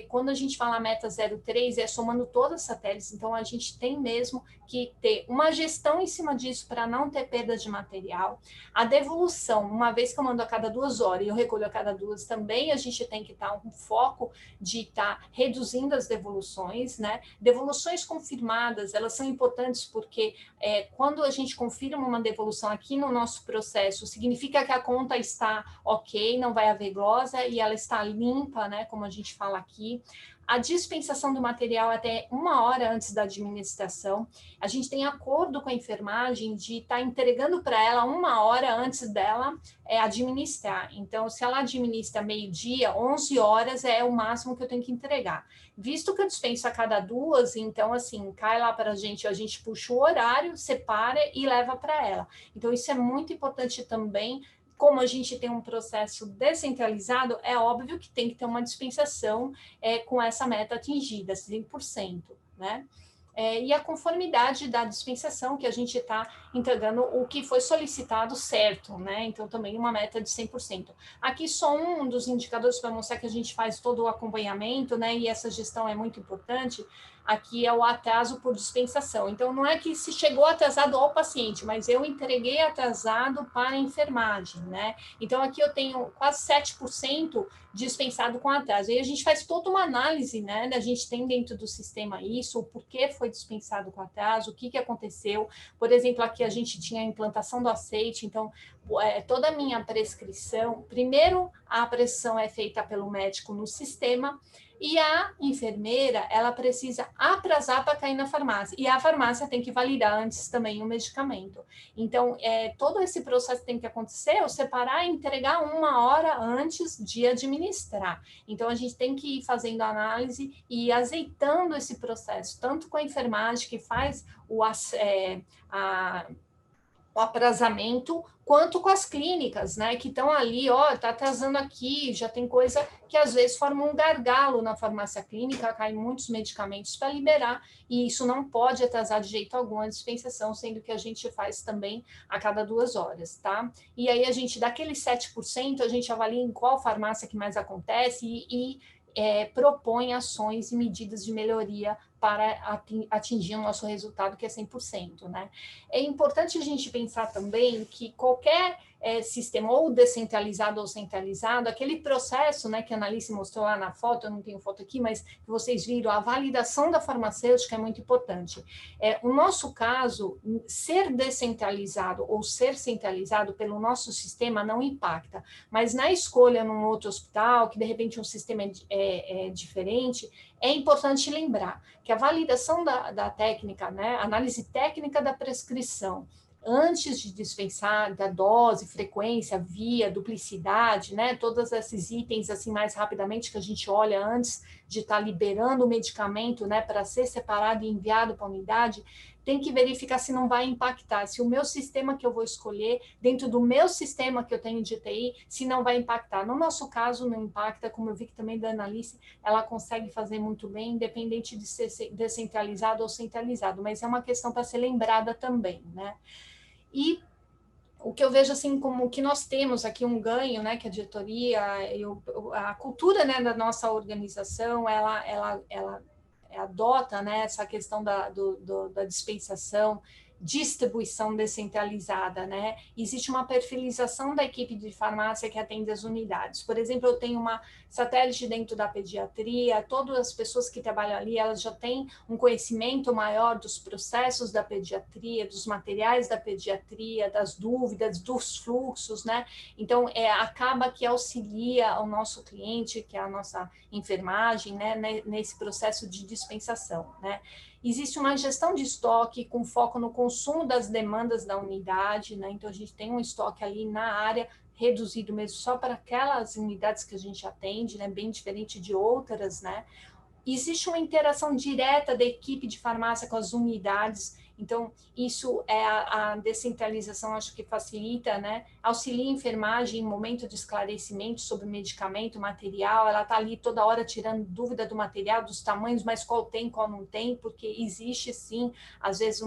Quando a gente fala meta 0,3, é somando todas as satélites, então a gente tem mesmo que ter uma gestão em cima disso para não ter perda de material. A devolução, uma vez que eu mando a cada 2 horas e eu recolho a cada 2, também a gente tem que estar um foco de estar reduzindo as devoluções, né? Devoluções confirmadas, elas são importantes porque quando a gente confirma uma devolução aqui no nosso processo, significa que a conta está ok, não vai haver glosa e ela está limpa, né? Como a gente fala aqui. A dispensação do material até 1 hora antes da administração. A gente tem acordo com a enfermagem de estar entregando para ela 1 hora antes dela administrar. Então, se ela administra meio-dia, 11 horas é o máximo que eu tenho que entregar. Visto que eu dispenso a cada 2, então, assim, cai lá para a gente puxa o horário, separa e leva para ela. Então, isso é muito importante também. Como a gente tem um processo descentralizado, é óbvio que tem que ter uma dispensação com essa meta atingida, 100%, né? e a conformidade da dispensação, que a gente está entregando o que foi solicitado certo, né? Então, também uma meta de 100%. Aqui só um dos indicadores para mostrar que a gente faz todo o acompanhamento, né? E essa gestão é muito importante. Aqui é o atraso por dispensação. Então, não é que se chegou atrasado ao paciente, mas eu entreguei atrasado para a enfermagem, né? Então, aqui eu tenho quase 7% dispensado com atraso. E a gente faz toda uma análise, né? A gente tem dentro do sistema isso, o porquê foi dispensado com atraso, o que aconteceu. Por exemplo, aqui a gente tinha a implantação do aceite, então, toda a minha prescrição, primeiro a prescrição é feita pelo médico no sistema, e a enfermeira, ela precisa atrasar para cair na farmácia. E a farmácia tem que validar antes também o medicamento. Então, todo esse processo tem que acontecer, eu separar e entregar 1 hora antes de administrar. Então, a gente tem que ir fazendo análise e azeitando esse processo, tanto com a enfermagem, que faz o atrasamento, quanto com as clínicas, né, que estão ali, está atrasando aqui, já tem coisa que às vezes forma um gargalo na farmácia clínica, caem muitos medicamentos para liberar, e isso não pode atrasar de jeito algum a dispensação, sendo que a gente faz também a cada 2 horas, tá? E aí a gente, daqueles 7%, a gente avalia em qual farmácia que mais acontece e propõe ações e medidas de melhoria para atingir o nosso resultado, que é 100%, né? É importante a gente pensar também que qualquer sistema, ou descentralizado ou centralizado, aquele processo, né, que a Analice mostrou lá na foto, eu não tenho foto aqui, mas que vocês viram, a validação da farmacêutica é muito importante. O nosso caso, ser descentralizado ou ser centralizado pelo nosso sistema não impacta, mas na escolha num outro hospital, que de repente um sistema é diferente, é importante lembrar que a validação da técnica, né, análise técnica da prescrição, antes de dispensar, da dose, frequência, via, duplicidade, né, todos esses itens assim mais rapidamente que a gente olha antes de estar liberando o medicamento, né, para ser separado e enviado para a unidade, tem que verificar se não vai impactar, se o meu sistema que eu vou escolher, dentro do meu sistema que eu tenho de TI, se não vai impactar. No nosso caso, não impacta, como eu vi que também da Analice, ela consegue fazer muito bem, independente de ser descentralizado ou centralizado, mas é uma questão para ser lembrada também, né? E o que eu vejo assim como que nós temos aqui um ganho, né, que a diretoria, a cultura, né, da nossa organização, ela adota, né, essa questão da dispensação, distribuição descentralizada, né? Existe uma perfilização da equipe de farmácia que atende as unidades. Por exemplo, eu tenho uma satélite dentro da pediatria, todas as pessoas que trabalham ali, elas já têm um conhecimento maior dos processos da pediatria, dos materiais da pediatria, das dúvidas, dos fluxos, né? Então, acaba que auxilia o nosso cliente, que é a nossa enfermagem, né, nesse processo de dispensação, né? Existe uma gestão de estoque com foco no consumo das demandas da unidade, né? Então, a gente tem um estoque ali na área, reduzido mesmo só para aquelas unidades que a gente atende, né? Bem diferente de outras, né? Existe uma interação direta da equipe de farmácia com as unidades, então isso é a descentralização, acho que facilita, né? Auxilia a enfermagem em momento de esclarecimento sobre medicamento, material, ela está ali toda hora tirando dúvida do material, dos tamanhos, mas qual tem, qual não tem, porque existe sim, às vezes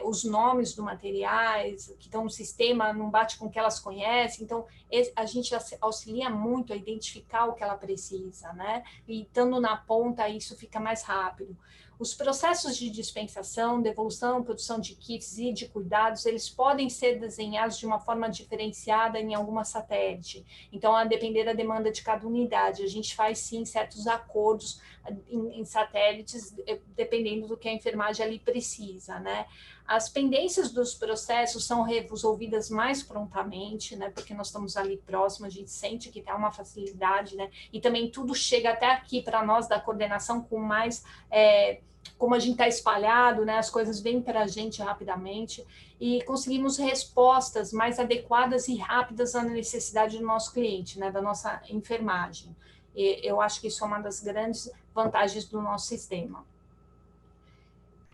os nomes do materiais que estão no sistema não bate com o que elas conhecem, então a gente auxilia muito a identificar o que ela precisa, né? E estando na ponta, isso fica mais rápido. Os processos de dispensação, devolução, produção de kits e de cuidados, eles podem ser desenhados de uma forma diferenciada em alguma satélite. Então, a depender da demanda de cada unidade, a gente faz sim certos acordos em satélites, dependendo do que a enfermagem ali precisa, né? As pendências dos processos são resolvidas mais prontamente, né? Porque nós estamos ali próximo, a gente sente que tem uma facilidade, né? E também tudo chega até aqui para nós da coordenação com mais, como a gente está espalhado, né? As coisas vêm para a gente rapidamente e conseguimos respostas mais adequadas e rápidas à necessidade do nosso cliente, né? Da nossa enfermagem. E eu acho que isso é uma das grandes vantagens do nosso sistema.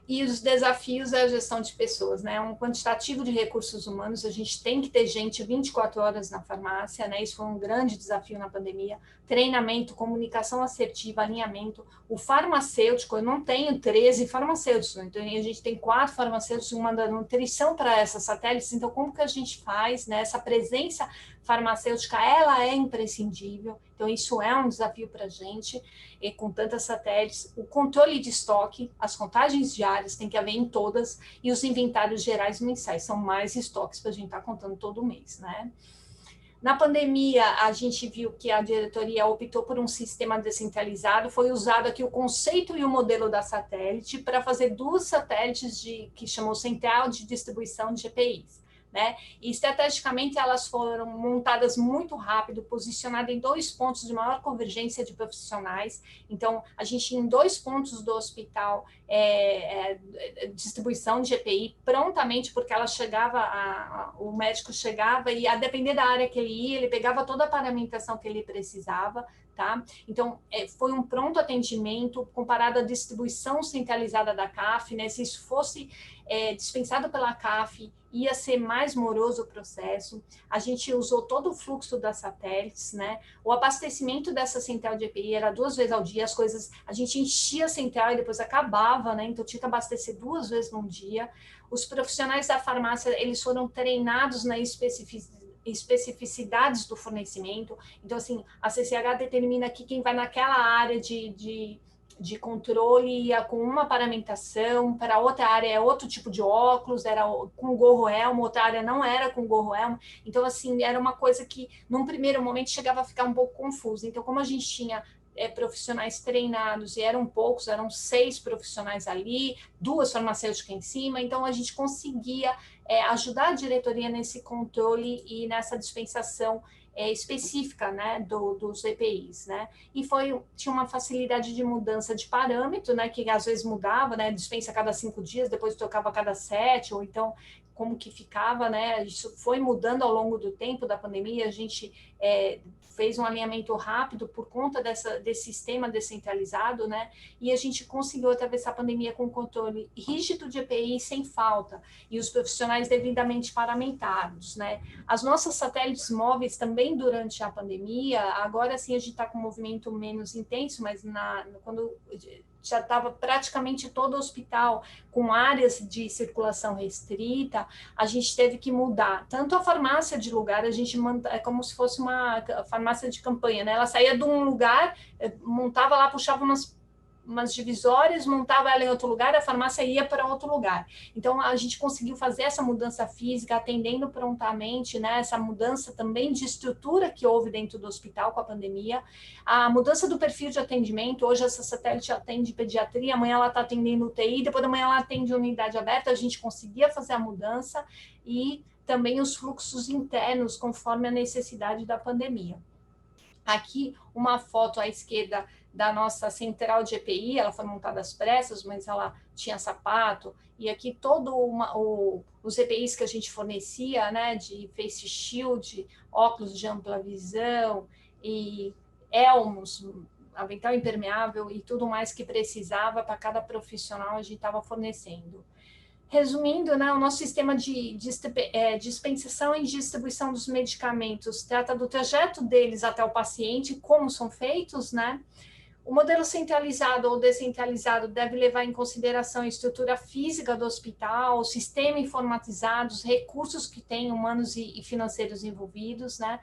E os desafios é a gestão de pessoas, né? Um quantitativo de recursos humanos, a gente tem que ter gente 24 horas na farmácia, né? Isso foi um grande desafio na pandemia. Treinamento, comunicação assertiva, alinhamento. O farmacêutico, eu não tenho 13 farmacêuticos, então a gente tem 4 farmacêuticos, uma da nutrição para essas satélites, então como que a gente faz, né? Essa presença farmacêutica, ela é imprescindível, então isso é um desafio para a gente, e com tantas satélites, o controle de estoque, as contagens diárias tem que haver em todas, e os inventários gerais mensais, são mais estoques para a gente estar contando todo mês, né? Na pandemia, a gente viu que a diretoria optou por um sistema descentralizado, foi usado aqui o conceito e o modelo da satélite para fazer 2 satélites que chamou Central de Distribuição de GPIs. Né? E estrategicamente elas foram montadas muito rápido, posicionadas em 2 pontos de maior convergência de profissionais. Então, a gente em 2 pontos do hospital, distribuição de GPI prontamente, porque ela chegava, o médico chegava e a depender da área que ele ia, ele pegava toda a paramentação que ele precisava. Tá? Então, foi um pronto atendimento comparado à distribuição centralizada da CAF, né? Se isso fosse dispensado pela CAF, ia ser mais moroso o processo. A gente usou todo o fluxo das satélites, né? O abastecimento dessa central de EPI era 2 vezes ao dia, a gente enchia a central e depois acabava, né? Então tinha que abastecer 2 vezes num dia. Os profissionais da farmácia, eles foram treinados na especificidades do fornecimento. Então, assim, a CCH determina que quem vai naquela área de controle ia com uma paramentação, para outra área é outro tipo de óculos, era com gorro-elmo, outra área não era com gorro-elmo. Então, assim, era uma coisa que, num primeiro momento, chegava a ficar um pouco confuso. Então, como a gente tinha profissionais treinados, e eram poucos, eram 6 profissionais ali, 2 farmacêuticas em cima, então a gente conseguia ajudar a diretoria nesse controle e nessa dispensação específica, né, dos EPIs, né, e tinha uma facilidade de mudança de parâmetro, né, que às vezes mudava, né, dispensa a cada 5 dias, depois trocava a cada 7, ou então como que ficava, né, isso foi mudando ao longo do tempo da pandemia, a gente fez um alinhamento rápido por conta desse sistema descentralizado, né, e a gente conseguiu atravessar a pandemia com controle rígido de EPI sem falta, e os profissionais devidamente paramentados, né. As nossas satélites móveis também durante a pandemia, agora sim a gente está com um movimento menos intenso, mas quando já estava praticamente todo o hospital com áreas de circulação restrita, a gente teve que mudar tanto a farmácia de lugar, a gente é como se fosse uma farmácia de campanha, né? Ela saía de um lugar, montava lá, puxava umas divisórias, montava ela em outro lugar, a farmácia ia para outro lugar. Então, a gente conseguiu fazer essa mudança física, atendendo prontamente, né, essa mudança também de estrutura que houve dentro do hospital com a pandemia, a mudança do perfil de atendimento, hoje essa satélite atende pediatria, amanhã ela está atendendo UTI, depois da manhã ela atende unidade aberta, a gente conseguia fazer a mudança e também os fluxos internos, conforme a necessidade da pandemia. Aqui, uma foto à esquerda da nossa central de EPI, ela foi montada às pressas, mas ela tinha sapato, e aqui os EPIs que a gente fornecia, né, de face shield, óculos de ampla visão, e elmos, avental impermeável e tudo mais que precisava para cada profissional a gente estava fornecendo. Resumindo, né, o nosso sistema de dispensação e distribuição dos medicamentos trata do trajeto deles até o paciente, como são feitos, né? O modelo centralizado ou descentralizado deve levar em consideração a estrutura física do hospital, o sistema informatizado, os recursos que tem humanos e financeiros envolvidos, né?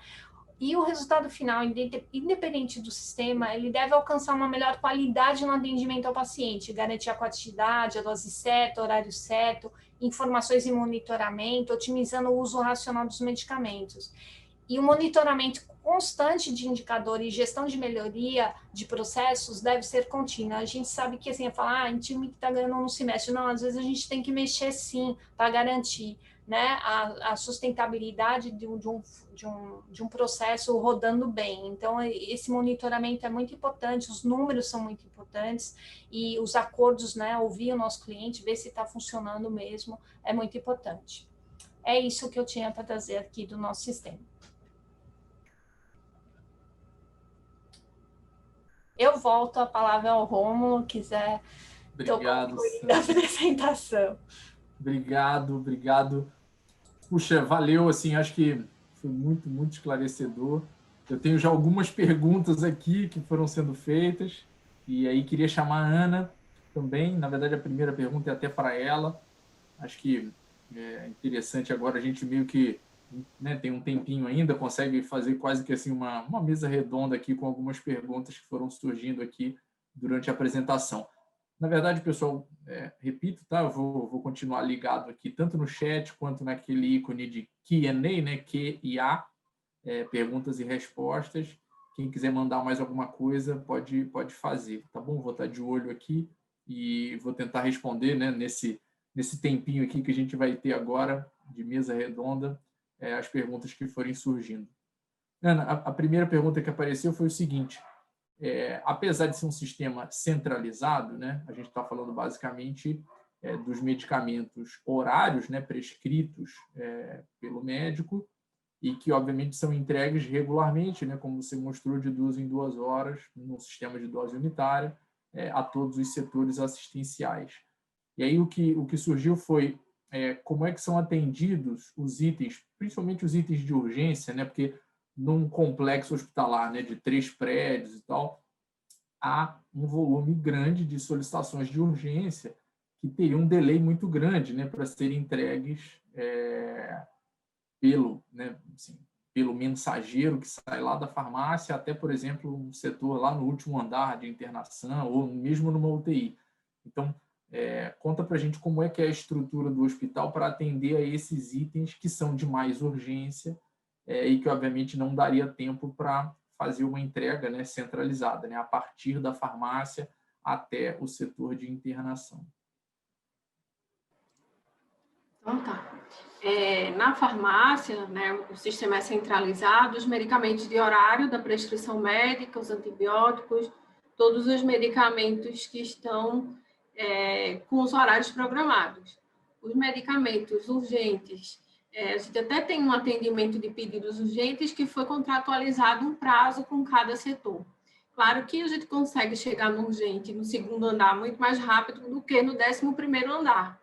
E o resultado final, independente do sistema, ele deve alcançar uma melhor qualidade no atendimento ao paciente, garantir a quantidade, a dose certa, horário certo, informações e monitoramento, otimizando o uso racional dos medicamentos. E o monitoramento constante de indicador e gestão de melhoria de processos deve ser contínua. A gente sabe que, assim, falar, em time que está ganhando não se mexe. Não, às vezes a gente tem que mexer sim, para garantir, né, a sustentabilidade de um processo rodando bem. Então, esse monitoramento é muito importante, os números são muito importantes, e os acordos, né, ouvir o nosso cliente, ver se está funcionando mesmo, é muito importante. É isso que eu tinha para trazer aqui do nosso sistema. Eu volto a palavra ao Rômulo, quiser Obrigado, Sandra. A apresentação. Obrigado. Puxa, valeu, assim, acho que foi muito, muito esclarecedor. Eu tenho já algumas perguntas aqui que foram sendo feitas, e aí queria chamar a Ana também. Na verdade, a primeira pergunta é até para ela. Acho que é interessante agora, a gente meio que, né, tem um tempinho ainda, consegue fazer quase que assim uma mesa redonda aqui com algumas perguntas que foram surgindo aqui durante a apresentação. Na verdade, pessoal, repito, tá? Eu vou continuar ligado aqui, tanto no chat quanto naquele ícone de Q&A, né? Q&A, perguntas e respostas. Quem quiser mandar mais alguma coisa, pode fazer, tá bom? Vou estar de olho aqui e vou tentar responder, né, nesse tempinho aqui que a gente vai ter agora, de mesa redonda, as perguntas que forem surgindo. Ana, a primeira pergunta que apareceu foi o seguinte: apesar de ser um sistema centralizado, né, a gente está falando basicamente dos medicamentos horários, né, prescritos pelo médico e que, obviamente, são entregues regularmente, né, como você mostrou, de 2 em 2 horas, no sistema de dose unitária, a todos os setores assistenciais. E aí o que surgiu foi como é que são atendidos os itens, principalmente os itens de urgência, né, porque num complexo hospitalar, né, de 3 prédios e tal, há um volume grande de solicitações de urgência que teriam um delay muito grande, né, para serem entregues pelo mensageiro que sai lá da farmácia até, por exemplo, um setor lá no último andar de internação ou mesmo numa UTI. Então, conta para a gente como é que é a estrutura do hospital para atender a esses itens que são de mais urgência e que, obviamente, não daria tempo para fazer uma entrega, né, centralizada, né, a partir da farmácia até o setor de internação. Então, tá. Na farmácia, né, o sistema é centralizado, os medicamentos de horário da prescrição médica, os antibióticos, todos os medicamentos que estão com os horários programados. Os medicamentos urgentes, a gente até tem um atendimento de pedidos urgentes que foi contratualizado um prazo com cada setor. Claro que a gente consegue chegar no urgente no segundo andar muito mais rápido do que no 11º andar.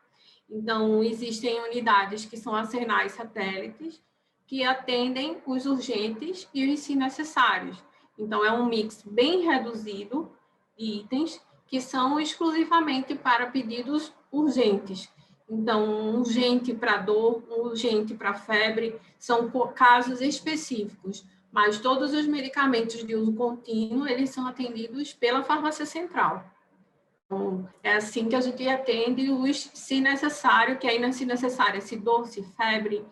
Então, existem unidades que são arsenais satélites que atendem os urgentes e os se necessários. Então, é um mix bem reduzido de itens que são exclusivamente para pedidos urgentes. Então, um urgente para dor, um urgente para febre, são casos específicos, mas todos os medicamentos de uso contínuo, eles são atendidos pela farmácia central. Então, é assim que a gente atende os se necessário, que aí se necessário, se dor, se febre.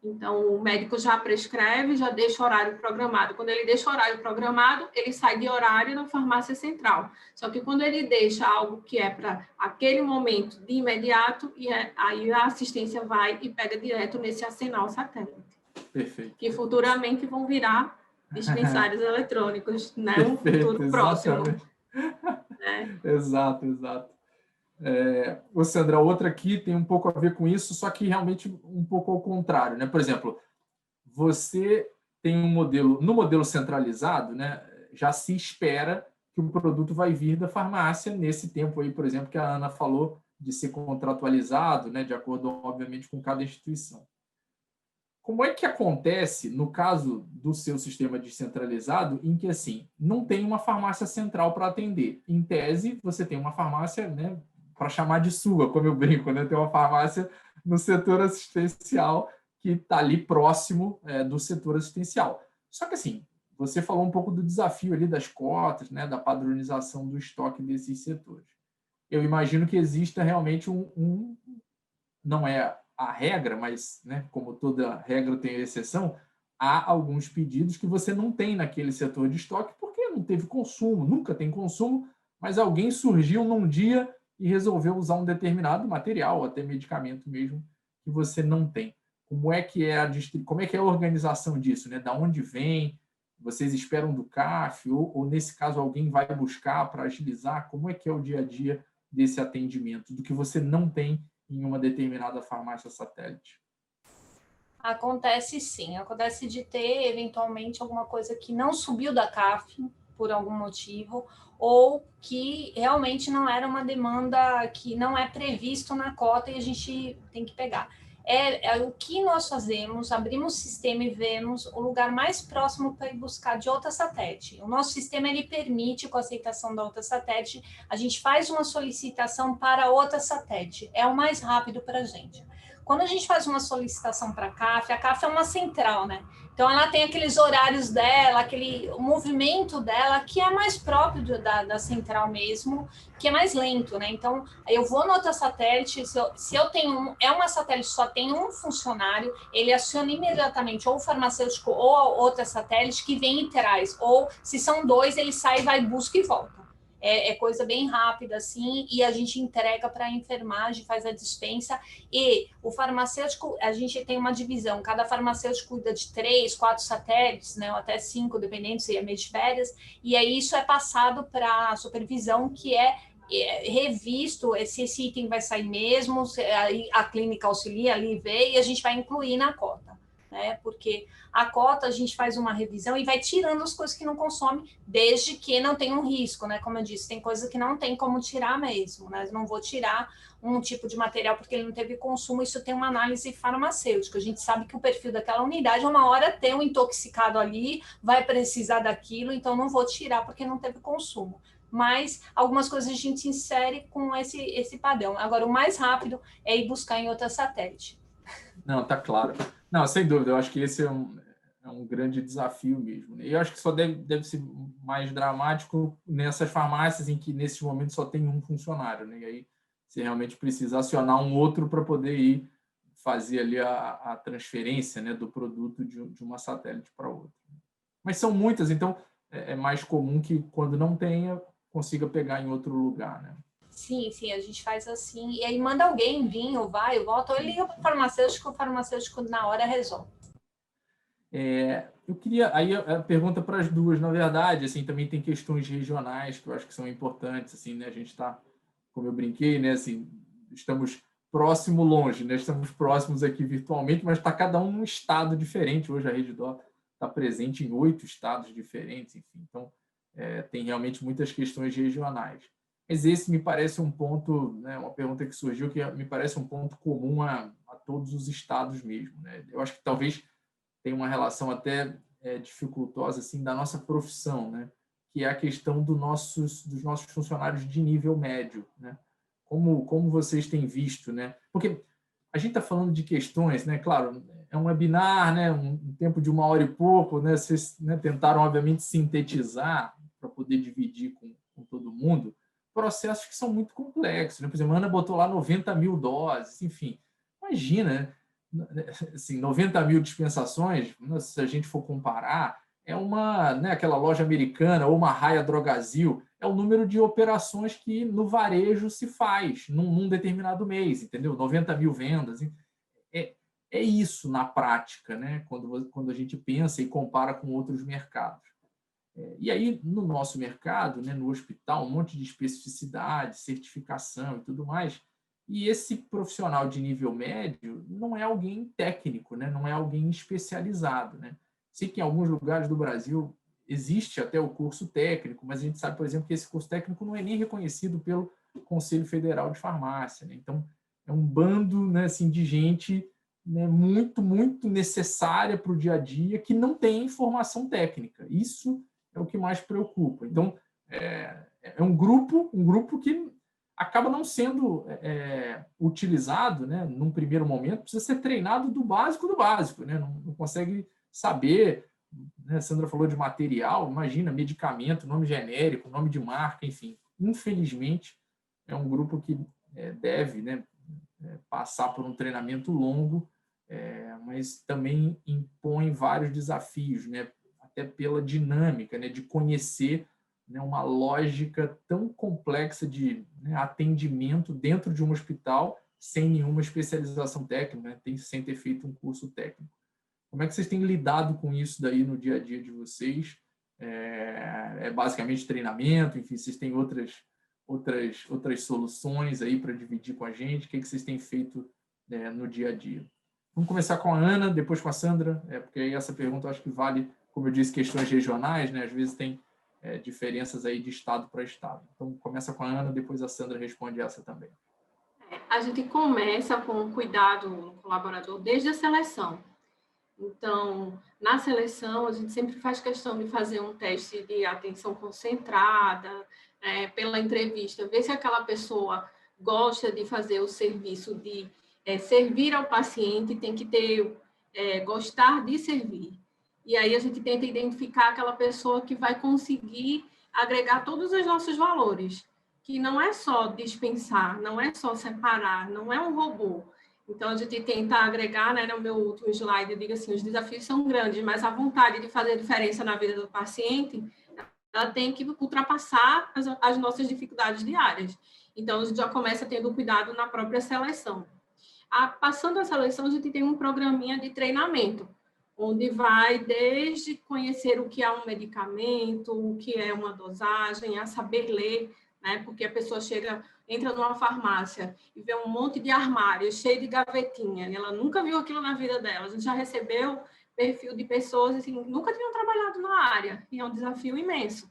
Então, o médico já prescreve, já deixa o horário programado. Quando ele deixa o horário programado, ele sai de horário na farmácia central. Só que quando ele deixa algo que é para aquele momento de imediato, aí a assistência vai e pega direto nesse arsenal satélite. Perfeito. Que futuramente vão virar dispensários eletrônicos, né? Um futuro próximo. Exato. Sandra, outra aqui tem um pouco a ver com isso, só que realmente um pouco ao contrário, né? Por exemplo, você tem um modelo, no modelo centralizado, né, já se espera que o produto vai vir da farmácia nesse tempo aí, por exemplo, que a Ana falou de ser contratualizado, né, de acordo, obviamente, com cada instituição. Como é que acontece no caso do seu sistema descentralizado, em que assim não tem uma farmácia central para atender? Em tese, você tem uma farmácia, né, para chamar de sua, como eu brinco, né? Tem uma farmácia no setor assistencial que está ali próximo do setor assistencial. Só que assim, você falou um pouco do desafio ali das cotas, né, da padronização do estoque desses setores. Eu imagino que exista realmente não é a regra, mas, né, como toda regra tem exceção, há alguns pedidos que você não tem naquele setor de estoque porque não teve consumo, nunca tem consumo, mas alguém surgiu num dia e resolveu usar um determinado material, até medicamento mesmo, que você não tem. Como é que é a organização disso, né? Da onde vem? Vocês esperam do CAF ou nesse caso alguém vai buscar para agilizar? Como é que é o dia a dia desse atendimento, do que você não tem em uma determinada farmácia satélite? Acontece sim, acontece de ter eventualmente alguma coisa que não subiu da CAF por algum motivo, ou que realmente não era uma demanda que não é previsto na cota e a gente tem que pegar. É o que nós fazemos, abrimos o sistema e vemos o lugar mais próximo para ir buscar de outra satélite. O nosso sistema, ele permite, com a aceitação da outra satélite, a gente faz uma solicitação para outra satélite. É o mais rápido para a gente. Quando a gente faz uma solicitação para a CAF é uma central, né? Então, ela tem aqueles horários dela, aquele movimento dela, que é mais próprio da central mesmo, que é mais lento, né? Então, eu vou no outro satélite, se eu tenho uma satélite só tem um funcionário, ele aciona imediatamente ou o farmacêutico ou a outra satélite que vem e traz, ou se são dois, ele sai, vai, busca e volta. É coisa bem rápida, assim, e a gente entrega para a enfermagem, faz a dispensa, e o farmacêutico, a gente tem uma divisão, cada farmacêutico cuida de 3, 4 satélites, né, ou até 5, dependendo se é mês de férias, e aí isso é passado para a supervisão, que é revisto, se esse item vai sair mesmo, a clínica auxilia ali, vê, e a gente vai incluir na cota. Né? Porque a cota a gente faz uma revisão e vai tirando as coisas que não consome, desde que não tenha um risco, né? Como eu disse, tem coisa que não tem como tirar mesmo, né? Eu não vou tirar um tipo de material porque ele não teve consumo, isso tem uma análise farmacêutica. A gente sabe que o perfil daquela unidade, uma hora tem um intoxicado ali, vai precisar daquilo, então não vou tirar porque não teve consumo. Mas algumas coisas a gente insere com esse padrão. Agora, o mais rápido é ir buscar em outra satélite. Não, tá claro. Não, sem dúvida, eu acho que esse é um grande desafio mesmo. E eu acho que só deve ser mais dramático nessas farmácias em que, nesses momentos, só tem um funcionário, né? E aí você realmente precisa acionar um outro para poder ir fazer ali a transferência, né, do produto de uma satélite para outra. Mas são muitas, então é mais comum que, quando não tenha, consiga pegar em outro lugar, né? Sim, a gente faz assim, e aí manda alguém vir, ou vai, ou volta, ou liga para o farmacêutico na hora resolve. Eu queria, aí a pergunta para as duas, na verdade, assim, também tem questões regionais que eu acho que são importantes, assim, né? A gente está, como eu brinquei, né, assim, estamos próximo, longe, né? Estamos próximos aqui virtualmente, mas está cada um num estado diferente. Hoje a Redditor está presente em 8 estados diferentes, enfim, então tem realmente muitas questões regionais. Mas esse me parece um ponto, né, uma pergunta que surgiu que me parece um ponto comum a todos os estados mesmo, né? Eu acho que talvez tem uma relação até dificultosa assim da nossa profissão, né? Que é a questão dos nossos funcionários de nível médio, né? Como vocês têm visto, né? Porque a gente está falando de questões, né? Claro, é um webinar, né? Um tempo de 1 hora e pouco, né? Vocês, né, tentaram obviamente sintetizar para poder dividir com todo mundo processos que são muito complexos, né? Por exemplo, a Ana botou lá 90 mil doses, enfim, imagina, né? Assim, 90 mil dispensações, se a gente for comparar, é uma, né, aquela loja americana ou uma Raia Drogazil, é o número de operações que no varejo se faz num determinado mês, entendeu? 90 mil vendas. É isso na prática, né? Quando a gente pensa e compara com outros mercados. E aí, no nosso mercado, né, no hospital, um monte de especificidade, certificação e tudo mais. E esse profissional de nível médio não é alguém técnico, né? Não é alguém especializado, né? Sei que em alguns lugares do Brasil existe até o curso técnico, mas a gente sabe, por exemplo, que esse curso técnico não é nem reconhecido pelo Conselho Federal de Farmácia, né? Então, é um bando, né, assim, de gente, né, muito, muito necessária para o dia a dia que não tem formação técnica. Isso é o que mais preocupa. Então, é um grupo que acaba não sendo utilizado, né, num primeiro momento, precisa ser treinado do básico, né, não consegue saber, né, a Sandra falou de material, imagina, medicamento, nome genérico, nome de marca, enfim. Infelizmente, é um grupo que deve, né, passar por um treinamento longo, mas também impõe vários desafios, né, até pela dinâmica, né, de conhecer, né, uma lógica tão complexa de, né, atendimento dentro de um hospital sem nenhuma especialização técnica, né, sem ter feito um curso técnico. Como é que vocês têm lidado com isso daí no dia a dia de vocês? Basicamente treinamento, enfim, vocês têm outras soluções aí para dividir com a gente? O que vocês têm feito no dia a dia? Vamos começar com a Ana, depois com a Sandra, porque aí essa pergunta eu acho que vale, como eu disse, questões regionais, né? Às vezes tem diferenças aí de estado para estado. Então, começa com a Ana, depois a Sandra responde essa também. A gente começa com o cuidado no colaborador desde a seleção. Então, na seleção, a gente sempre faz questão de fazer um teste de atenção concentrada, pela entrevista, ver se aquela pessoa gosta de fazer o serviço de servir ao paciente, tem que ter, gostar de servir. E aí a gente tenta identificar aquela pessoa que vai conseguir agregar todos os nossos valores, que não é só dispensar, não é só separar, não é um robô. Então, a gente tenta agregar, né, no meu último slide, eu digo assim, os desafios são grandes, mas a vontade de fazer diferença na vida do paciente, ela tem que ultrapassar as nossas dificuldades diárias. Então, a gente já começa tendo cuidado na própria seleção. Passando a seleção, a gente tem um programinha de treinamento, onde vai desde conhecer o que é um medicamento, o que é uma dosagem, a saber ler, né? Porque a pessoa entra numa farmácia e vê um monte de armário cheio de gavetinha, e ela nunca viu aquilo na vida dela. A gente já recebeu perfil de pessoas assim, que nunca tinham trabalhado na área, e é um desafio imenso.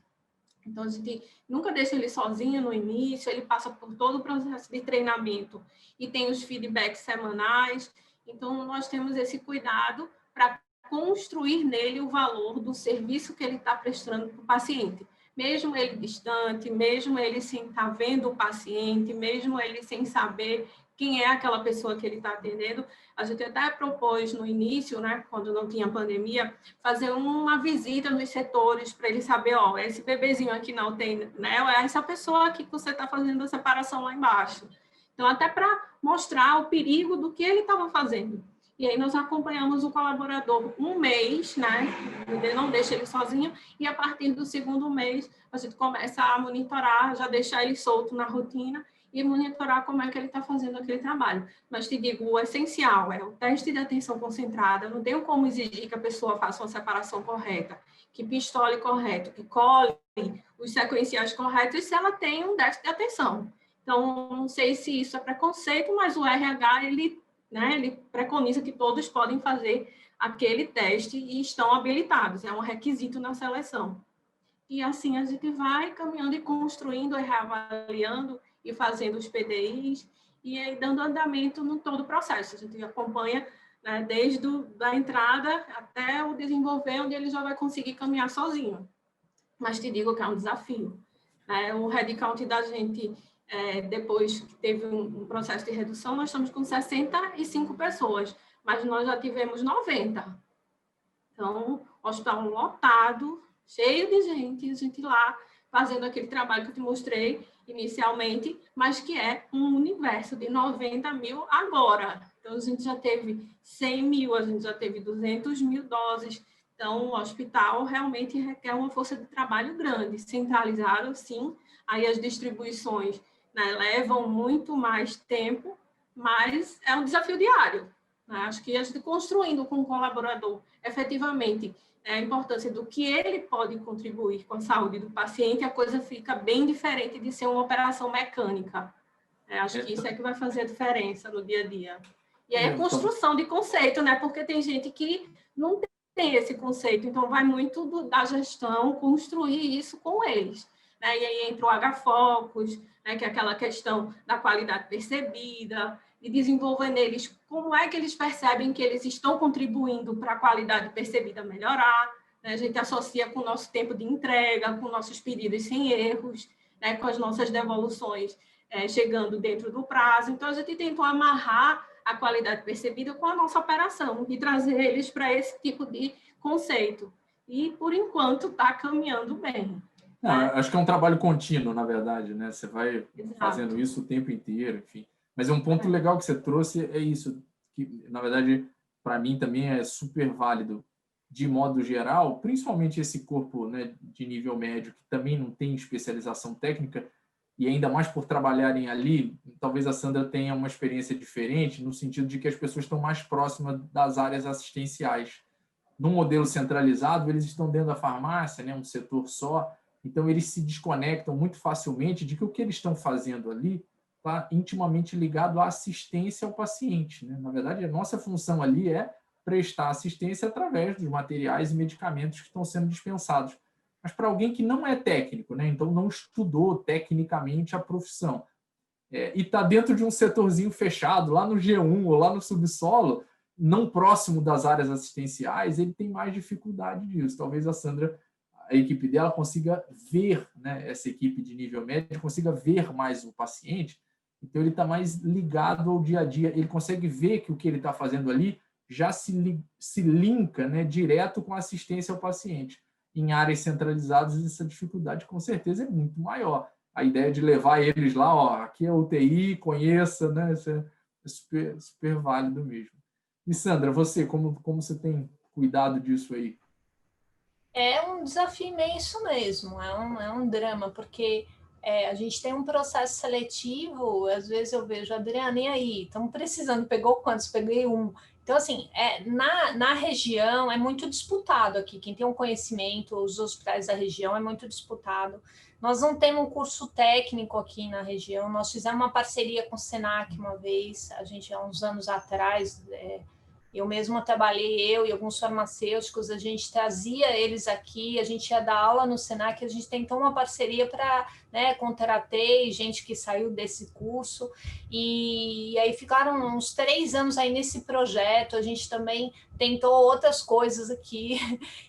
Então, a gente nunca deixa ele sozinho no início, ele passa por todo o processo de treinamento e tem os feedbacks semanais. Então, nós temos esse cuidado para construir nele o valor do serviço que ele está prestando para o paciente. Mesmo ele distante, mesmo ele sem estar vendo o paciente, mesmo ele sem saber quem é aquela pessoa que ele está atendendo, a gente até propôs no início, né, quando não tinha pandemia, fazer uma visita nos setores para ele saber, ó, esse bebezinho aqui não tem, né, é essa pessoa aqui que você está fazendo a separação lá embaixo. Então, até para mostrar o perigo do que ele estava fazendo. E aí nós acompanhamos o colaborador um mês, né? Não deixa ele sozinho, e a partir do segundo mês a gente começa a monitorar, já deixar ele solto na rotina e monitorar como é que ele está fazendo aquele trabalho. Mas te digo, o essencial é o teste de atenção concentrada, não tenho como exigir que a pessoa faça uma separação correta, que pistole correto, que cole os sequenciais corretos, se ela tem um déficit de atenção. Então, não sei se isso é preconceito, mas o RH, ele preconiza que todos podem fazer aquele teste e estão habilitados, é um requisito na seleção. E assim a gente vai caminhando e construindo, reavaliando e fazendo os PDIs e aí dando andamento no todo o processo. A gente acompanha, né, desde a entrada até o desenvolver, onde ele já vai conseguir caminhar sozinho. Mas te digo que é um desafio. O headcount da gente, depois que teve um processo de redução, nós estamos com 65 pessoas, mas nós já tivemos 90. Então, hospital lotado, cheio de gente, a gente lá fazendo aquele trabalho que eu te mostrei inicialmente, mas que é um universo de 90 mil agora. Então, a gente já teve 100 mil, a gente já teve 200 mil doses. Então, o hospital realmente requer uma força de trabalho grande, centralizado, sim. Aí as distribuições, né, levam muito mais tempo, mas é um desafio diário. Né? Acho que a gente construindo com o colaborador, efetivamente, a importância do que ele pode contribuir com a saúde do paciente, a coisa fica bem diferente de ser uma operação mecânica. Acho que isso é que vai fazer a diferença no dia a dia. E aí a construção de conceito, né? Porque tem gente que não tem esse conceito, então vai muito da gestão construir isso com eles. Né? E aí entra o H-Focus, né? Que é aquela questão da qualidade percebida, e desenvolver neles como é que eles percebem que eles estão contribuindo para a qualidade percebida melhorar. Né? A gente associa com o nosso tempo de entrega, com nossos pedidos sem erros, né? Com as nossas devoluções chegando dentro do prazo. Então, a gente tentou amarrar a qualidade percebida com a nossa operação e trazer eles para esse tipo de conceito. E, por enquanto, está caminhando bem. Acho que é um trabalho contínuo, na verdade, né? Você vai Exato. fazendo isso o tempo inteiro, enfim. Mas é um ponto legal que você trouxe, é isso, que, na verdade, para mim também é super válido, de modo geral, principalmente esse corpo, né, de nível médio, que também não tem especialização técnica, e ainda mais por trabalharem ali, talvez a Sandra tenha uma experiência diferente, no sentido de que as pessoas estão mais próximas das áreas assistenciais. No modelo centralizado, eles estão dentro da farmácia, né, um setor só, então eles se desconectam muito facilmente de que o que eles estão fazendo ali está intimamente ligado à assistência ao paciente. Né? Na verdade, a nossa função ali é prestar assistência através dos materiais e medicamentos que estão sendo dispensados. mas para alguém que não é técnico, né? Então não estudou tecnicamente a profissão, e está dentro de um setorzinho fechado, lá no G1 ou lá no subsolo, não próximo das áreas assistenciais, ele tem mais dificuldade disso. Talvez a Sandra, a equipe dela, consiga ver, né, essa equipe de nível médio, consiga ver mais o paciente, então ele está mais ligado ao dia a dia, ele consegue ver que o que ele está fazendo ali já se linka, né, direto com a assistência ao paciente. Em áreas centralizadas, essa dificuldade com certeza é muito maior. A ideia de levar eles lá, ó, aqui é UTI, conheça, né, isso é super, super válido mesmo. E Sandra, você, como você tem cuidado disso aí? É um desafio imenso mesmo, é um drama, porque a gente tem um processo seletivo, às vezes eu vejo, Adriana, e aí? Estamos precisando, pegou quantos? Peguei um. Então, assim, na região é muito disputado aqui, quem tem um conhecimento, os hospitais da região é muito disputado. Nós não temos um curso técnico aqui na região, nós fizemos uma parceria com o Senac uma vez, a gente há uns anos atrás, eu mesma trabalhei, eu e alguns farmacêuticos, a gente trazia eles aqui, a gente ia dar aula no Senac, a gente tentou uma parceria para, né, contratei gente que saiu desse curso, e aí ficaram uns 3 anos aí nesse projeto, a gente também tentou outras coisas aqui,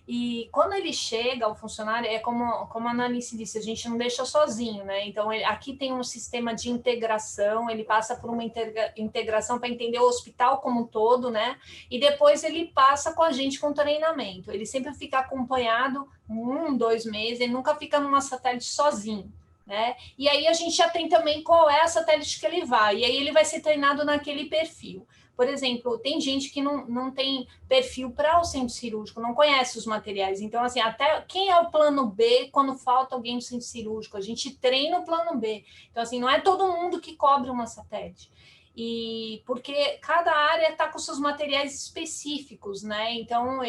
e quando ele chega, o funcionário, como a Analice disse, a gente não deixa sozinho, né? Então, aqui tem um sistema de integração, ele passa por uma integração para entender o hospital como um todo, né? E depois ele passa com a gente com treinamento. Ele sempre fica acompanhado 1, 2 meses, ele nunca fica numa satélite sozinho, né? E aí a gente já tem também qual é a satélite que ele vai, e aí ele vai ser treinado naquele perfil. Por exemplo, tem gente que não tem perfil para o centro cirúrgico, não conhece os materiais. Então, assim, até quem é o plano B quando falta alguém no centro cirúrgico? A gente treina o plano B. Então, assim, não é todo mundo que cobre uma satélite. E porque cada área está com seus materiais específicos, né? Então,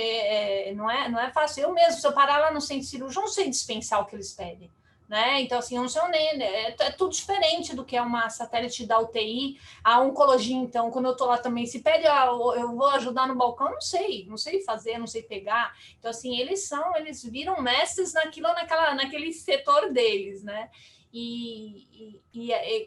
não é fácil. Eu mesmo, se eu parar lá no centro cirúrgico, não sei dispensar o que eles pedem. Né? Então, assim, eu não sei é tudo diferente do que é uma satélite da UTI. A oncologia, então, quando eu estou lá também, se pede, eu vou ajudar no balcão, não sei fazer, não sei pegar. Então, assim, eles viram mestres naquele setor deles, né? E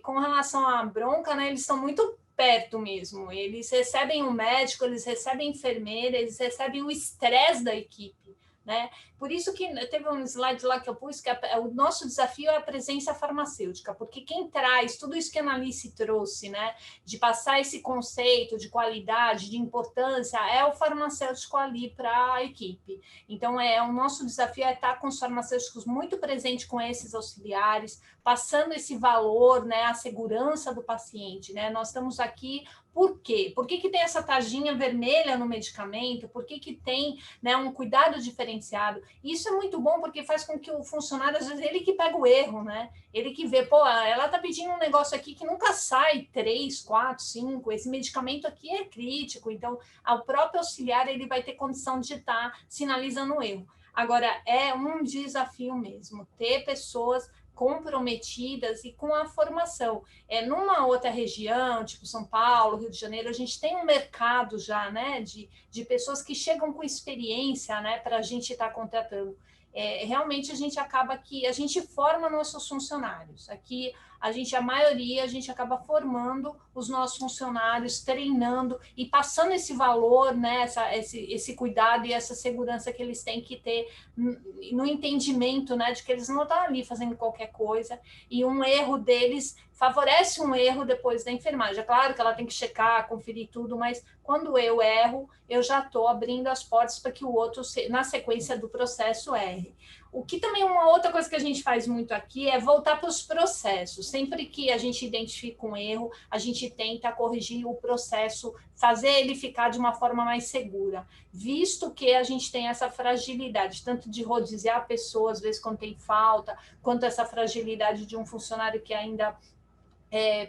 com relação à bronca, né, eles estão muito perto mesmo. Eles recebem o médico, eles recebem a enfermeira, eles recebem o estresse da equipe. Né? Por isso que teve um slide lá que eu pus que o nosso desafio é a presença farmacêutica, porque quem traz tudo isso que a Analice trouxe, né, de passar esse conceito de qualidade, de importância, é o farmacêutico ali para a equipe. Então, o nosso desafio é estar com os farmacêuticos muito presentes com esses auxiliares, passando esse valor, né, a segurança do paciente. Né? Nós estamos aqui. Por quê? Por que tem essa tarjinha vermelha no medicamento? Por que tem, né, um cuidado diferenciado? Isso é muito bom porque faz com que o funcionário, às vezes, ele que pega o erro, né? Ele que vê, pô, ela tá pedindo um negócio aqui que nunca sai 3, 4, 5, esse medicamento aqui é crítico, então o próprio auxiliar ele vai ter condição de estar sinalizando o erro. Agora, é um desafio mesmo, ter pessoas comprometidas e com a formação. Numa outra região, tipo São Paulo, Rio de Janeiro, a gente tem um mercado já, né, de pessoas que chegam com experiência, né, para a gente estar contratando. Realmente a gente acaba que a gente forma nossos funcionários. Aqui a maioria a gente acaba formando os nossos funcionários, treinando e passando esse valor, né, esse cuidado e essa segurança que eles têm que ter no entendimento, né, de que eles não estão ali fazendo qualquer coisa e um erro deles favorece um erro depois da enfermagem. É claro que ela tem que checar, conferir tudo, mas quando eu erro, eu já estou abrindo as portas para que o outro, na sequência do processo, erre. O que também uma outra coisa que a gente faz muito aqui é voltar para os processos. Sempre que a gente identifica um erro, a gente tenta corrigir o processo, fazer ele ficar de uma forma mais segura, visto que a gente tem essa fragilidade, tanto de rodiziar a pessoa, às vezes quando tem falta, quanto essa fragilidade de um funcionário que ainda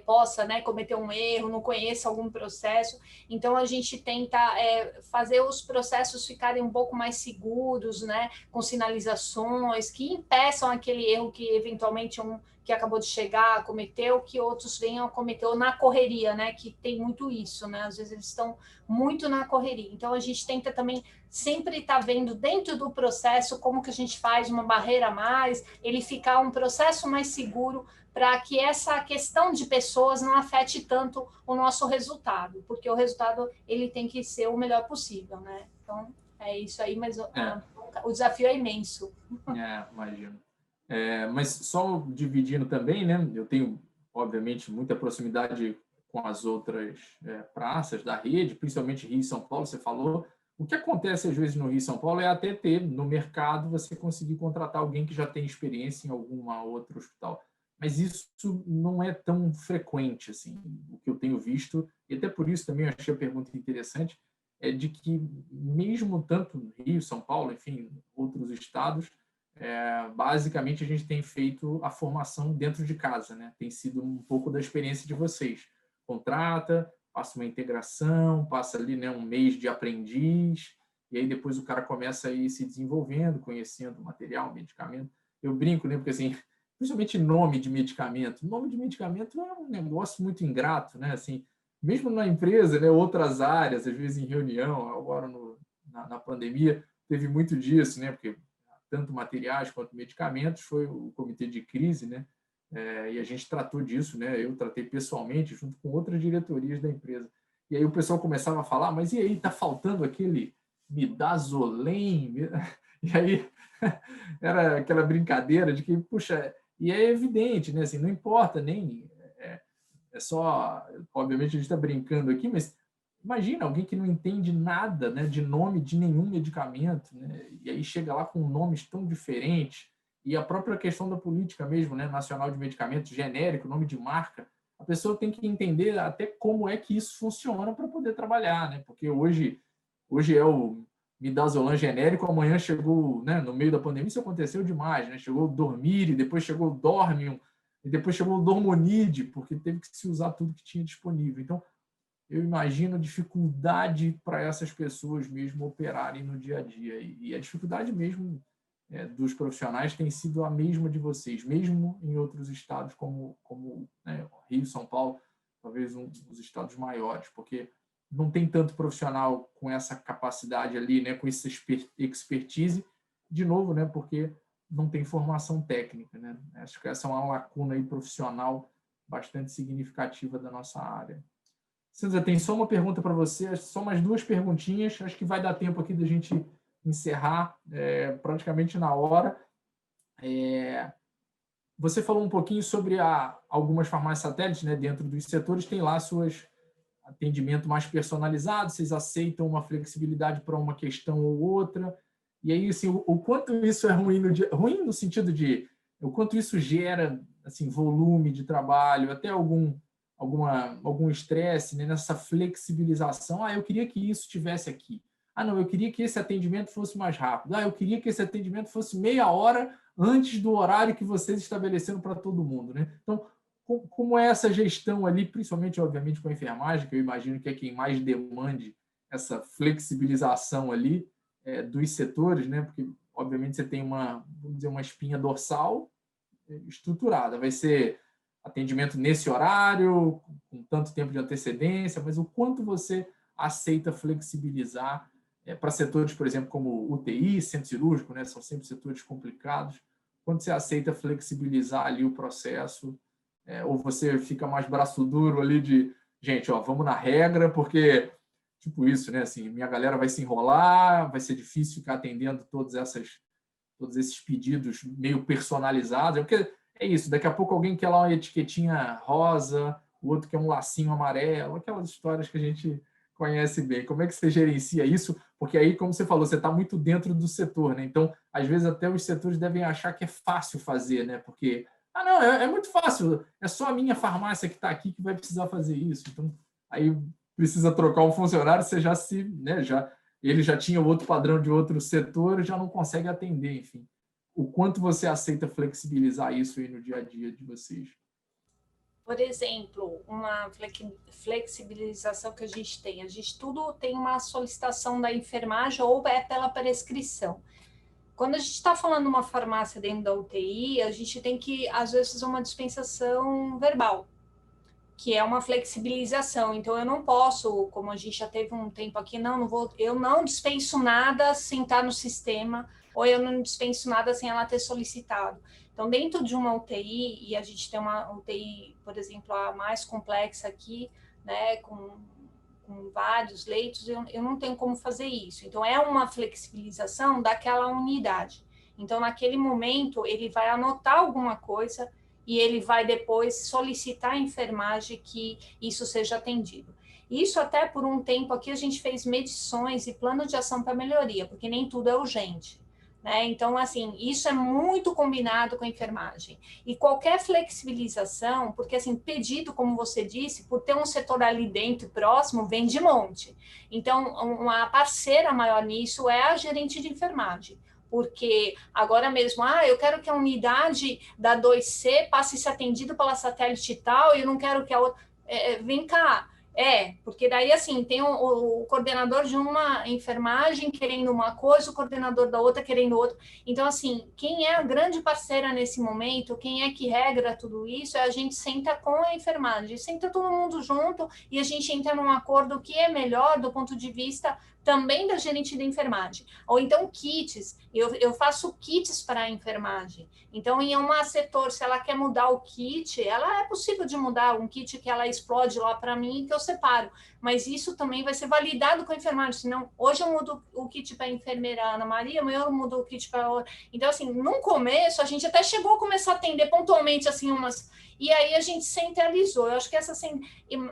possa, né, cometer um erro, não conheça algum processo. Então, a gente tenta fazer os processos ficarem um pouco mais seguros, né, com sinalizações que impeçam aquele erro que, eventualmente, um que acabou de chegar cometeu, que outros venham a cometer, ou na correria, né, que tem muito isso, né, às vezes eles estão muito na correria. Então, a gente tenta também sempre está vendo dentro do processo como que a gente faz uma barreira a mais, ele ficar um processo mais seguro para que essa questão de pessoas não afete tanto o nosso resultado, porque o resultado ele tem que ser o melhor possível, né? Então, é isso aí, mas o desafio é imenso. Imagino. Mas só dividindo também, né? Eu tenho, obviamente, muita proximidade com as outras praças da rede, principalmente Rio e São Paulo, você falou. O que acontece, às vezes, no Rio e São Paulo é até ter, no mercado, você conseguir contratar alguém que já tem experiência em alguma outra hospital. Mas isso não é tão frequente, assim, o que eu tenho visto, e até por isso também eu achei a pergunta interessante, é de que mesmo tanto no Rio, São Paulo, enfim, outros estados, basicamente a gente tem feito a formação dentro de casa, né? Tem sido um pouco da experiência de vocês. Contrata, passa uma integração, passa ali, né, um mês de aprendiz, e aí depois o cara começa a ir se desenvolvendo, conhecendo o material, medicamento. Eu brinco, né, porque assim, principalmente nome de medicamento. Nome de medicamento é um negócio muito ingrato, né? Assim, mesmo na empresa, né, outras áreas, às vezes em reunião, agora na pandemia, teve muito disso, né? Porque tanto materiais quanto medicamentos, foi o comitê de crise, né? E a gente tratou disso, né? Eu tratei pessoalmente, junto com outras diretorias da empresa. E aí o pessoal começava a falar, mas e aí, está faltando aquele midazolam? E aí era aquela brincadeira de que, puxa, e é evidente, né? Assim, não importa nem... É só... Obviamente a gente está brincando aqui, mas imagina alguém que não entende nada, né, de nome de nenhum medicamento, né? E aí chega lá com nomes tão diferentes, e a própria questão da política mesmo, né, nacional de medicamentos, genérico, nome de marca, a pessoa tem que entender até como é que isso funciona para poder trabalhar, né? Porque hoje é o midazolam genérico, amanhã chegou, né, no meio da pandemia, isso aconteceu demais, né? Chegou o Dormir, depois chegou o Dormium, e depois chegou o Dormonide, porque teve que se usar tudo que tinha disponível. Então, eu imagino a dificuldade para essas pessoas mesmo operarem no dia a dia. E a dificuldade mesmo dos profissionais tem sido a mesma de vocês, mesmo em outros estados como né, Rio, São Paulo, talvez um dos estados maiores, porque não tem tanto profissional com essa capacidade ali, né, com essa expertise, de novo, né, porque não tem formação técnica, né? Acho que essa é uma lacuna aí profissional bastante significativa da nossa área. César, tem só uma pergunta para você, só mais 2 perguntinhas, acho que vai dar tempo aqui da gente encerrar praticamente na hora. Você falou um pouquinho sobre algumas farmácias satélites, né, dentro dos setores, tem lá seus atendimento mais personalizado, vocês aceitam uma flexibilidade para uma questão ou outra, e aí, assim, o quanto isso é ruim no sentido de o quanto isso gera, assim, volume de trabalho, até algum estresse, né, nessa flexibilização. Eu queria que isso estivesse aqui. Não, eu queria que esse atendimento fosse mais rápido. Eu queria que esse atendimento fosse meia hora antes do horário que vocês estabeleceram para todo mundo, né? Então, como é essa gestão ali, principalmente, obviamente, com a enfermagem, que eu imagino que é quem mais demande essa flexibilização ali dos setores, né? Porque, obviamente, você tem vamos dizer, uma espinha dorsal estruturada. Vai ser atendimento nesse horário, com tanto tempo de antecedência, mas o quanto você aceita flexibilizar para setores, por exemplo, como UTI, centro cirúrgico, né? São sempre setores complicados. Quando você aceita flexibilizar ali o processo, ou você fica mais braço duro ali de, gente, vamos na regra, porque, tipo isso, né? Assim, minha galera vai se enrolar, vai ser difícil ficar atendendo todos esses pedidos meio personalizados, porque é isso, daqui a pouco alguém quer lá uma etiquetinha rosa, o outro quer um lacinho amarelo, aquelas histórias que a gente conhece bem. Como é que você gerencia isso? Porque aí, como você falou, você está muito dentro do setor, né? Então, às vezes até os setores devem achar que é fácil fazer, né? Porque, não, é muito fácil, é só a minha farmácia que está aqui que vai precisar fazer isso. Então, aí precisa trocar um funcionário, você ele já tinha outro padrão de outro setor, já não consegue atender, enfim. O quanto você aceita flexibilizar isso aí no dia a dia de vocês? Por exemplo, uma flexibilização que a gente tudo tem uma solicitação da enfermagem ou é pela prescrição. Quando a gente está falando de uma farmácia dentro da UTI, a gente tem que, às vezes, fazer uma dispensação verbal. que é uma flexibilização. Então, eu não posso, como a gente já teve um tempo aqui, eu não dispenso nada sem estar no sistema, ou eu não dispenso nada sem ela ter solicitado. Então, dentro de uma UTI, e a gente tem uma UTI, por exemplo, a mais complexa aqui, né, com vários leitos, eu não tenho como fazer isso. Então, é uma flexibilização daquela unidade. Então, naquele momento, ele vai anotar alguma coisa e ele vai depois solicitar à enfermagem que isso seja atendido. Isso até por um tempo aqui a gente fez medições e plano de ação para melhoria, porque nem tudo é urgente. Né? Então, assim, isso é muito combinado com a enfermagem. E qualquer flexibilização, porque, assim, pedido, como você disse, por ter um setor ali dentro, próximo, vem de monte. Então, uma parceira maior nisso é a gerente de enfermagem. Porque agora mesmo, eu quero que a unidade da 2C passe a ser atendida pela satélite e tal, e eu não quero que a outra... vem cá. Porque daí, assim, tem o coordenador de uma enfermagem querendo uma coisa, o coordenador da outra querendo outra. Então, assim, quem é a grande parceira nesse momento, quem é que regra tudo isso, a gente senta com a enfermagem, senta todo mundo junto e a gente entra num acordo que é melhor do ponto de vista também da gerente da enfermagem. Ou então kits, eu faço kits para a enfermagem. Então, em um setor, se ela quer mudar o kit, ela é possível de mudar um kit que ela explode lá para mim, que eu separo. Mas isso também vai ser validado com a enfermagem. Senão, hoje eu mudo o kit para a enfermeira Ana Maria, amanhã eu mudo o kit para outra. Então, assim, no começo, a gente até chegou a começar a atender pontualmente, assim, umas... E aí a gente centralizou. Eu acho que essa...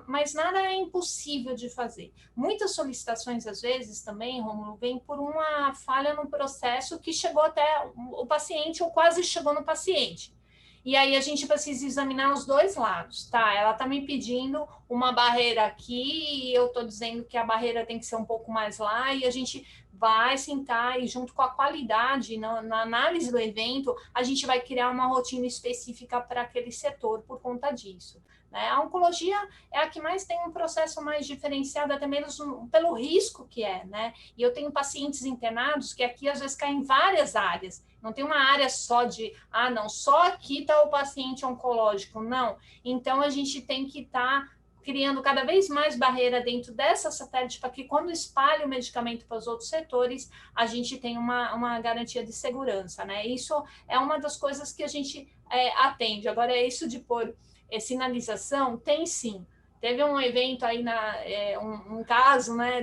Mas nada é impossível de fazer. Muitas solicitações, às vezes, também, Rômulo, vem por uma falha no processo que chegou até o paciente ou quase chegou no paciente. E aí a gente precisa examinar os dois lados, tá? Ela está me pedindo uma barreira aqui e eu estou dizendo que a barreira tem que ser um pouco mais lá e a gente vai sentar e junto com a qualidade, na análise do evento, a gente vai criar uma rotina específica para aquele setor por conta disso. Né? A oncologia é a que mais tem um processo mais diferenciado, até mesmo pelo risco que é, né? E eu tenho pacientes internados que aqui às vezes caem em várias áreas. Não tem uma área só de, não, só aqui está o paciente oncológico, não. Então, a gente tem que estar criando cada vez mais barreira dentro dessa satélite para que quando espalhe o medicamento para os outros setores, a gente tenha uma garantia de segurança, né? Isso é uma das coisas que a gente atende. Agora, é isso de pôr sinalização? Tem sim. Teve um evento aí, um caso, né,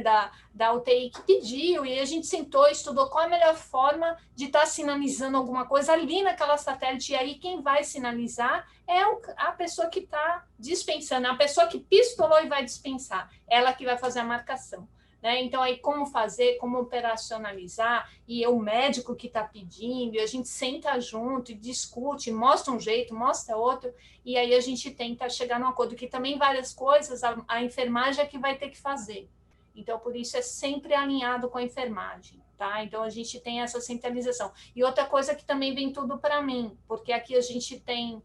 da UTI que pediu, e a gente sentou e estudou qual a melhor forma de estar sinalizando alguma coisa ali naquela satélite, e aí quem vai sinalizar é a pessoa que está dispensando, a pessoa que pistolou e vai dispensar, ela que vai fazer a marcação. Né? Então, aí como fazer, como operacionalizar, e o médico que está pedindo, e a gente senta junto e discute, mostra um jeito, mostra outro, e aí a gente tenta chegar num acordo, que também várias coisas a enfermagem é que vai ter que fazer. Então, por isso é sempre alinhado com a enfermagem, tá? Então, a gente tem essa centralização. E outra coisa que também vem tudo para mim, porque aqui a gente tem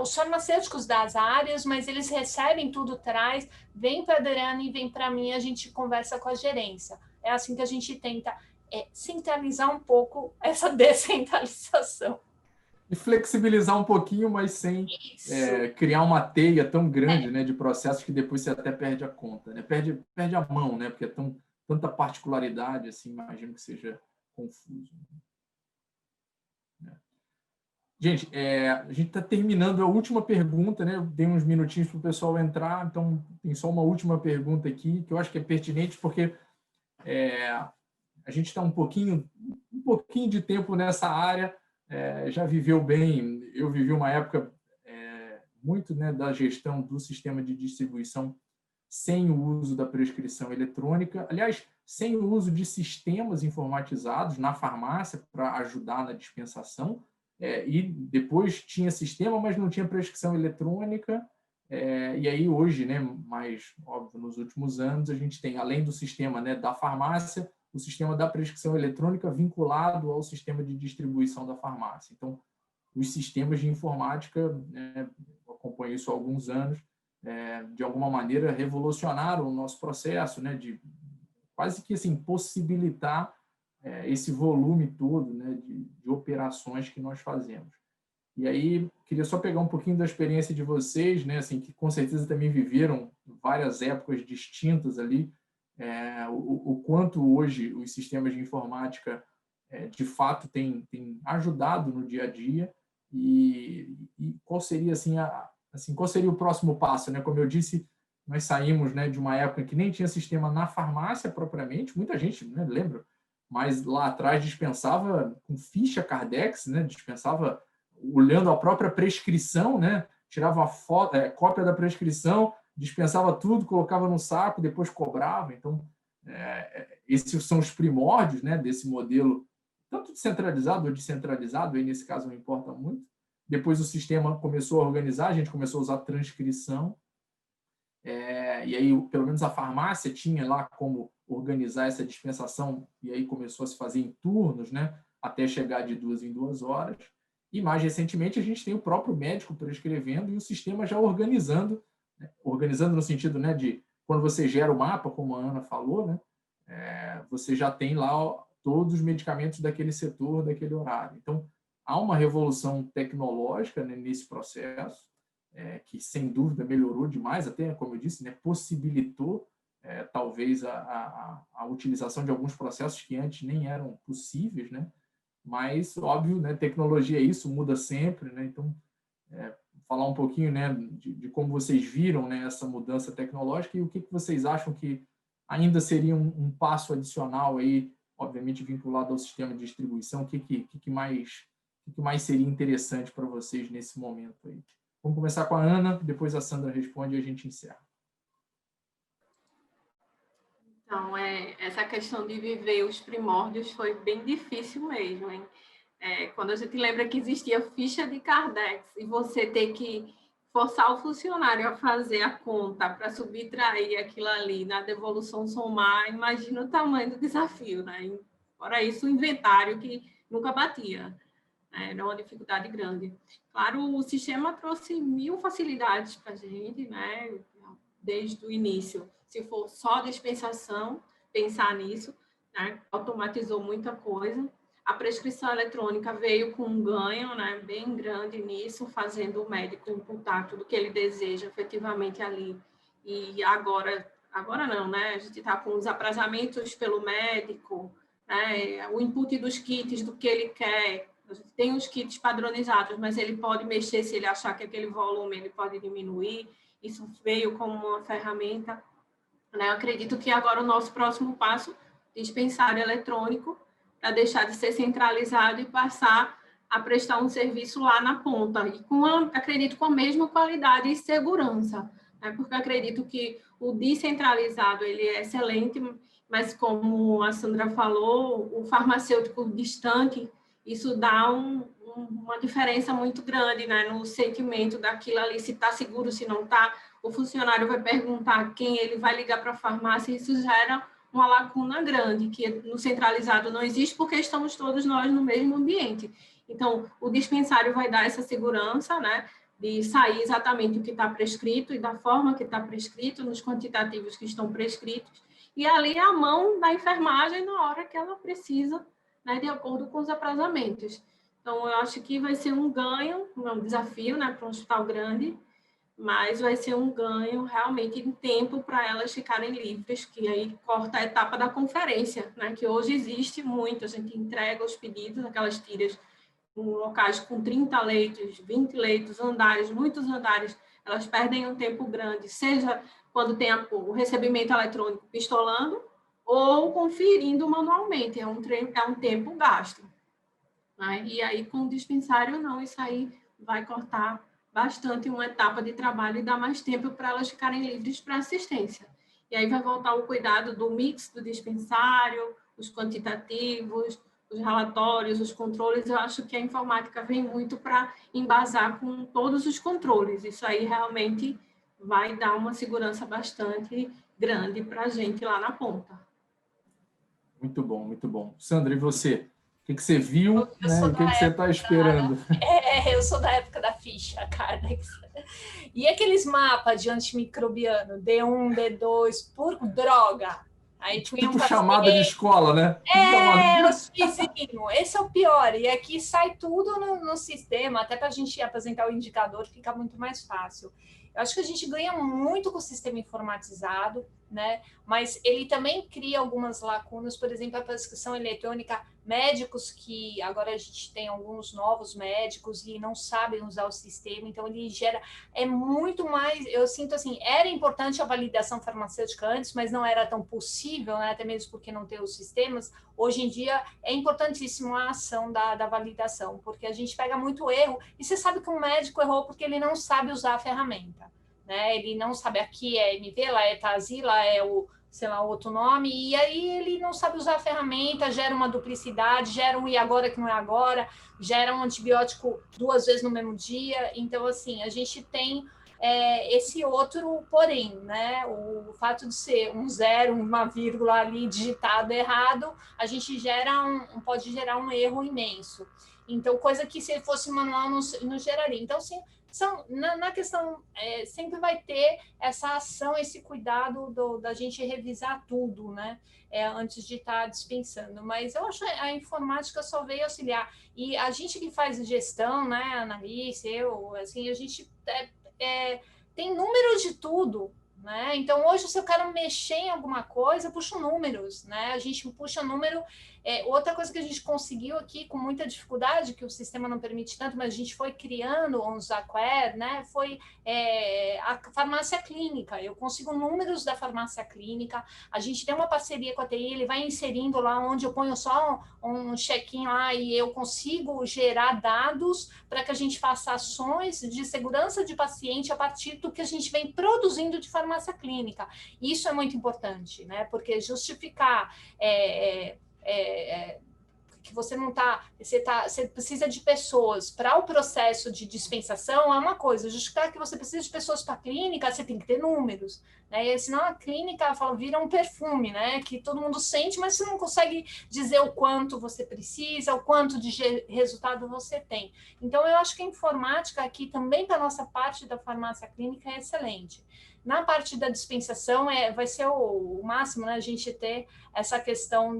os farmacêuticos das áreas, mas eles recebem tudo, traz, vem para a Adriana e vem para mim, a gente conversa com a gerência. É assim que a gente tenta centralizar um pouco essa descentralização. E flexibilizar um pouquinho, mas sem criar uma teia tão grande, né, de processos que depois você até perde a conta, né? Perde a mão, né? Porque é tanta particularidade, assim, imagino que seja confuso. Gente, a gente está terminando a última pergunta, né? Eu dei uns minutinhos para o pessoal entrar, então tem só uma última pergunta aqui, que eu acho que é pertinente, porque a gente está um pouquinho de tempo nessa área, já viveu bem, eu vivi uma época muito, né, da gestão do sistema de distribuição sem o uso da prescrição eletrônica, aliás, sem o uso de sistemas informatizados na farmácia para ajudar na dispensação, e depois tinha sistema, mas não tinha prescrição eletrônica, e aí hoje, né, mais óbvio, nos últimos anos, a gente tem, além do sistema, né, da farmácia, o sistema da prescrição eletrônica vinculado ao sistema de distribuição da farmácia. Então, os sistemas de informática, né, eu acompanho isso há alguns anos, de alguma maneira revolucionaram o nosso processo, né, de quase que assim, possibilitar esse volume todo, né, de operações que nós fazemos. E aí, queria só pegar um pouquinho da experiência de vocês, né, assim, que com certeza também viveram várias épocas distintas ali, o quanto hoje os sistemas de informática, de fato, têm ajudado no dia a dia e qual seria, assim, qual seria o próximo passo, né? Como eu disse, nós saímos, né, de uma época que nem tinha sistema na farmácia propriamente, muita gente, né, lembra, mas lá atrás dispensava com ficha Cardex, né, dispensava olhando a própria prescrição, né, tirava uma foto, cópia da prescrição, dispensava tudo, colocava no saco, depois cobrava. Então, esses são os primórdios, né, desse modelo, tanto centralizado ou descentralizado, aí nesse caso não importa muito. Depois o sistema começou a organizar, a gente começou a usar transcrição, e aí pelo menos a farmácia tinha lá como organizar essa dispensação, e aí começou a se fazer em turnos, né, até chegar de 2 em 2 horas. E mais recentemente a gente tem o próprio médico prescrevendo e o sistema já organizando, né, organizando no sentido, né, de quando você gera o mapa, como a Ana falou, né, você já tem lá todos os medicamentos daquele setor, daquele horário. Então, há uma revolução tecnológica, né, nesse processo, que sem dúvida melhorou demais, até, como eu disse, né, possibilitou talvez a utilização de alguns processos que antes nem eram possíveis, né? Mas, óbvio, né, tecnologia é isso, muda sempre, né? Então, falar um pouquinho, né, de como vocês viram, né, essa mudança tecnológica e o que vocês acham que ainda seria um passo adicional aí, obviamente vinculado ao sistema de distribuição, o que mais seria interessante para vocês nesse momento aí? Vamos começar com a Ana, depois a Sandra responde e a gente encerra. Então, essa questão de viver os primórdios foi bem difícil mesmo, hein? Quando a gente lembra que existia ficha de Cardex e você ter que forçar o funcionário a fazer a conta para subtrair aquilo ali na devolução somar, imagina o tamanho do desafio, né? Fora isso, o inventário que nunca batia. Era uma dificuldade grande. Claro, o sistema trouxe 1000 facilidades para a gente, né? Desde o início. Se for só dispensação, pensar nisso, né? Automatizou muita coisa. A prescrição eletrônica veio com um ganho, né, bem grande nisso, fazendo o médico imputar tudo que ele deseja efetivamente ali. E agora não, né? A gente está com os aprazamentos pelo médico, né? O input dos kits, do que ele quer. A gente tem os kits padronizados, mas ele pode mexer se ele achar que aquele volume ele pode diminuir. Isso veio como uma ferramenta, né? Eu acredito que agora o nosso próximo passo, dispensário eletrônico, para deixar de ser centralizado e passar a prestar um serviço lá na ponta. E acredito com a mesma qualidade e segurança, né? Porque acredito que o descentralizado ele é excelente, mas como a Sandra falou, o farmacêutico distante, isso dá uma diferença muito grande, né, no sentimento daquilo ali, se está seguro, se não está. O funcionário vai perguntar quem ele vai ligar para a farmácia, e isso gera uma lacuna grande, que no centralizado não existe, porque estamos todos nós no mesmo ambiente. Então, o dispensário vai dar essa segurança, né, de sair exatamente o que está prescrito e da forma que está prescrito, nos quantitativos que estão prescritos, e ali a mão da enfermagem na hora que ela precisa, né, de acordo com os aprazamentos. Então, eu acho que vai ser um ganho, um desafio, né, para um hospital grande, mas vai ser um ganho realmente em tempo para elas ficarem livres, que aí corta a etapa da conferência, né, que hoje existe muito, a gente entrega os pedidos, aquelas tiras em locais com 30 leitos, 20 leitos, andares, muitos andares, elas perdem um tempo grande, seja quando tem o recebimento eletrônico pistolando, ou conferindo manualmente, é um tempo gasto. Né? E aí, com o dispensário, não, isso aí vai cortar bastante uma etapa de trabalho e dar mais tempo para elas ficarem livres para assistência. E aí vai voltar o cuidado do mix do dispensário, os quantitativos, os relatórios, os controles. Eu acho que a informática vem muito para embasar com todos os controles. Isso aí realmente vai dar uma segurança bastante grande para a gente lá na ponta. Muito bom, muito bom. Sandra, e você? O que você viu, né? O que você está esperando? Eu sou da época da ficha Cardex. E aqueles mapas de antimicrobiano, D1, D2, por droga. Aí tinha um Tipo chamada de escola, né? os vizinhos, esse é o pior. E aqui sai tudo no sistema, até para a gente apresentar o indicador fica muito mais fácil. Eu acho que a gente ganha muito com o sistema informatizado, né? Mas ele também cria algumas lacunas, por exemplo, a prescrição eletrônica, médicos que agora a gente tem alguns novos médicos e não sabem usar o sistema, então ele gera, é muito mais, eu sinto assim, era importante a validação farmacêutica antes, mas não era tão possível, né? Até mesmo porque não tem os sistemas. Hoje em dia é importantíssimo a ação da validação, porque a gente pega muito erro, e você sabe que um médico errou porque ele não sabe usar a ferramenta, né? Ele não sabe, aqui é MV, lá é TASI, lá é o, sei lá, outro nome, e aí ele não sabe usar a ferramenta, gera uma duplicidade, gera um e agora que não é agora, gera um antibiótico 2 vezes no mesmo dia. Então, assim, a gente tem esse outro porém, né? O fato de ser um zero, uma vírgula ali digitado errado, a gente pode gerar um erro imenso. Então, coisa que se fosse manual não geraria. Então, sim, na questão, sempre vai ter essa ação, esse cuidado da gente revisar tudo, né? Antes de estar dispensando. Mas eu acho que a informática só veio auxiliar. E a gente que faz gestão, né, Annalise, eu, assim, a gente tem números de tudo, né? Então, hoje, se eu quero mexer em alguma coisa, eu puxo números, né? A gente puxa número. Outra coisa que a gente conseguiu aqui com muita dificuldade, que o sistema não permite tanto, mas a gente foi criando uns aquer, né? Foi a farmácia clínica. Eu consigo números da farmácia clínica. A gente tem uma parceria com a TI, ele vai inserindo lá onde eu ponho só um check-in lá e eu consigo gerar dados para que a gente faça ações de segurança de paciente a partir do que a gente vem produzindo de farmácia clínica. Isso é muito importante, né? Porque justificar que você não está, você precisa de pessoas para o processo de dispensação é uma coisa, justificar que você precisa de pessoas para a clínica, você tem que ter números, né? E senão a clínica vira um perfume, né? Que todo mundo sente, mas você não consegue dizer o quanto você precisa, o quanto de resultado você tem. Então, eu acho que a informática aqui também para a nossa parte da farmácia clínica é excelente. Na parte da dispensação, vai ser o máximo, né? A gente ter essa questão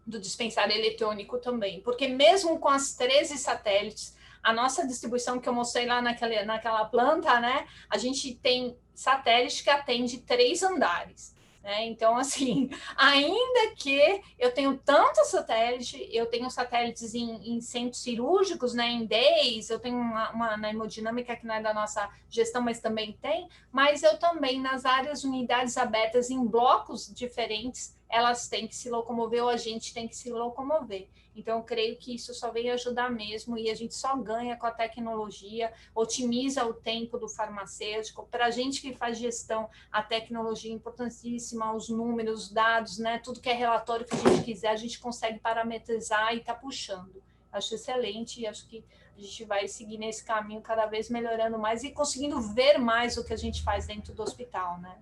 do dispensário eletrônico também, porque mesmo com as 13 satélites, a nossa distribuição que eu mostrei lá naquela planta, né, a gente tem satélite que atende 3 andares, né? Então, assim, ainda que eu tenho tanto satélite, eu tenho satélites em centros cirúrgicos, né, em DEIs, eu tenho uma na hemodinâmica que não é da nossa gestão, mas também tem, mas eu também nas áreas unidades abertas em blocos diferentes, elas têm que se locomover ou a gente tem que se locomover. Então, eu creio que isso só vem ajudar mesmo e a gente só ganha com a tecnologia, otimiza o tempo do farmacêutico. Para a gente que faz gestão, a tecnologia é importantíssima, os números, os dados, né? Tudo que é relatório que a gente quiser, a gente consegue parametrizar e está puxando. Acho excelente e acho que a gente vai seguir nesse caminho cada vez melhorando mais e conseguindo ver mais o que a gente faz dentro do hospital, né?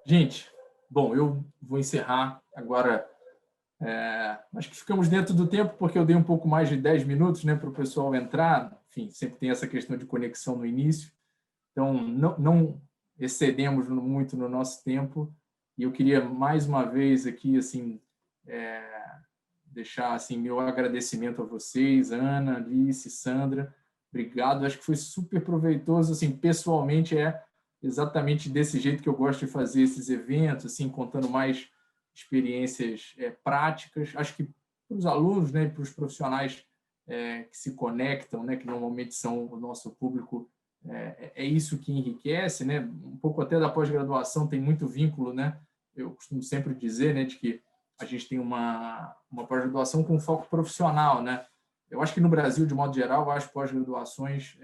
Gente, bom, eu vou encerrar agora. Acho que ficamos dentro do tempo, porque eu dei um pouco mais de 10 minutos, né, para o pessoal entrar. Enfim, sempre tem essa questão de conexão no início. Então, não excedemos muito no nosso tempo. E eu queria, mais uma vez, aqui, assim, deixar assim, meu agradecimento a vocês, Ana, Alice, Sandra. Obrigado. Acho que foi super proveitoso. Assim, pessoalmente, é exatamente desse jeito que eu gosto de fazer esses eventos, assim, contando mais experiências práticas. Acho que para os alunos, né, para os profissionais que se conectam, né, que normalmente são o nosso público, é isso que enriquece, né? Um pouco até da pós-graduação tem muito vínculo, né? Eu costumo sempre dizer, né, de que a gente tem uma pós-graduação com foco profissional, né? Eu acho que no Brasil, de modo geral, as pós-graduações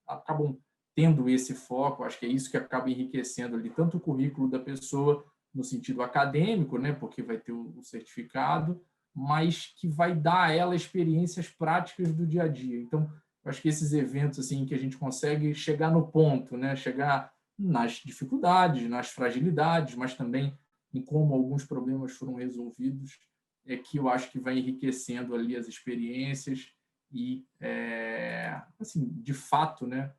acabam tendo esse foco. Acho que é isso que acaba enriquecendo ali tanto o currículo da pessoa no sentido acadêmico, né, porque vai ter o certificado, mas que vai dar a ela experiências práticas do dia a dia. Então, eu acho que esses eventos assim que a gente consegue chegar no ponto, né, chegar nas dificuldades, nas fragilidades, mas também em como alguns problemas foram resolvidos, é que eu acho que vai enriquecendo ali as experiências e, assim, de fato, né,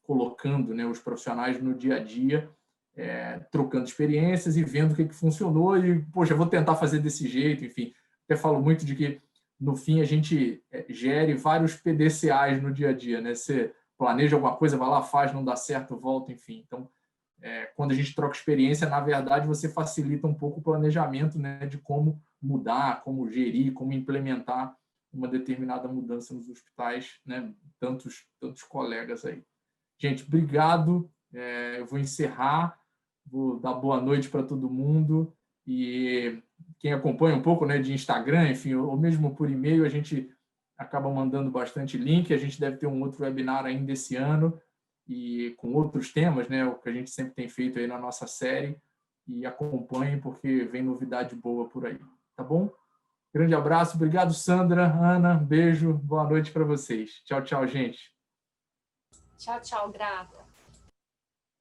colocando, né, os profissionais no dia a dia trocando experiências e vendo o que funcionou e, poxa, vou tentar fazer desse jeito, enfim. Eu falo muito de que, no fim, a gente gere vários PDCAs no dia a dia, né? Você planeja alguma coisa, vai lá, faz, não dá certo, volta, enfim. Então, quando a gente troca experiência, na verdade, você facilita um pouco o planejamento, né, de como mudar, como gerir, como implementar uma determinada mudança nos hospitais, né? Tantos colegas aí. Gente, obrigado. Eu vou encerrar, vou dar boa noite para todo mundo e quem acompanha um pouco, né, de Instagram, enfim, ou mesmo por e-mail, a gente acaba mandando bastante link. A gente deve ter um outro webinar ainda esse ano e com outros temas, né, o que a gente sempre tem feito aí na nossa série, e acompanhem porque vem novidade boa por aí, tá bom? Grande abraço, obrigado Sandra, Ana, beijo, boa noite para vocês. Tchau, tchau, gente. Tchau, tchau, grata.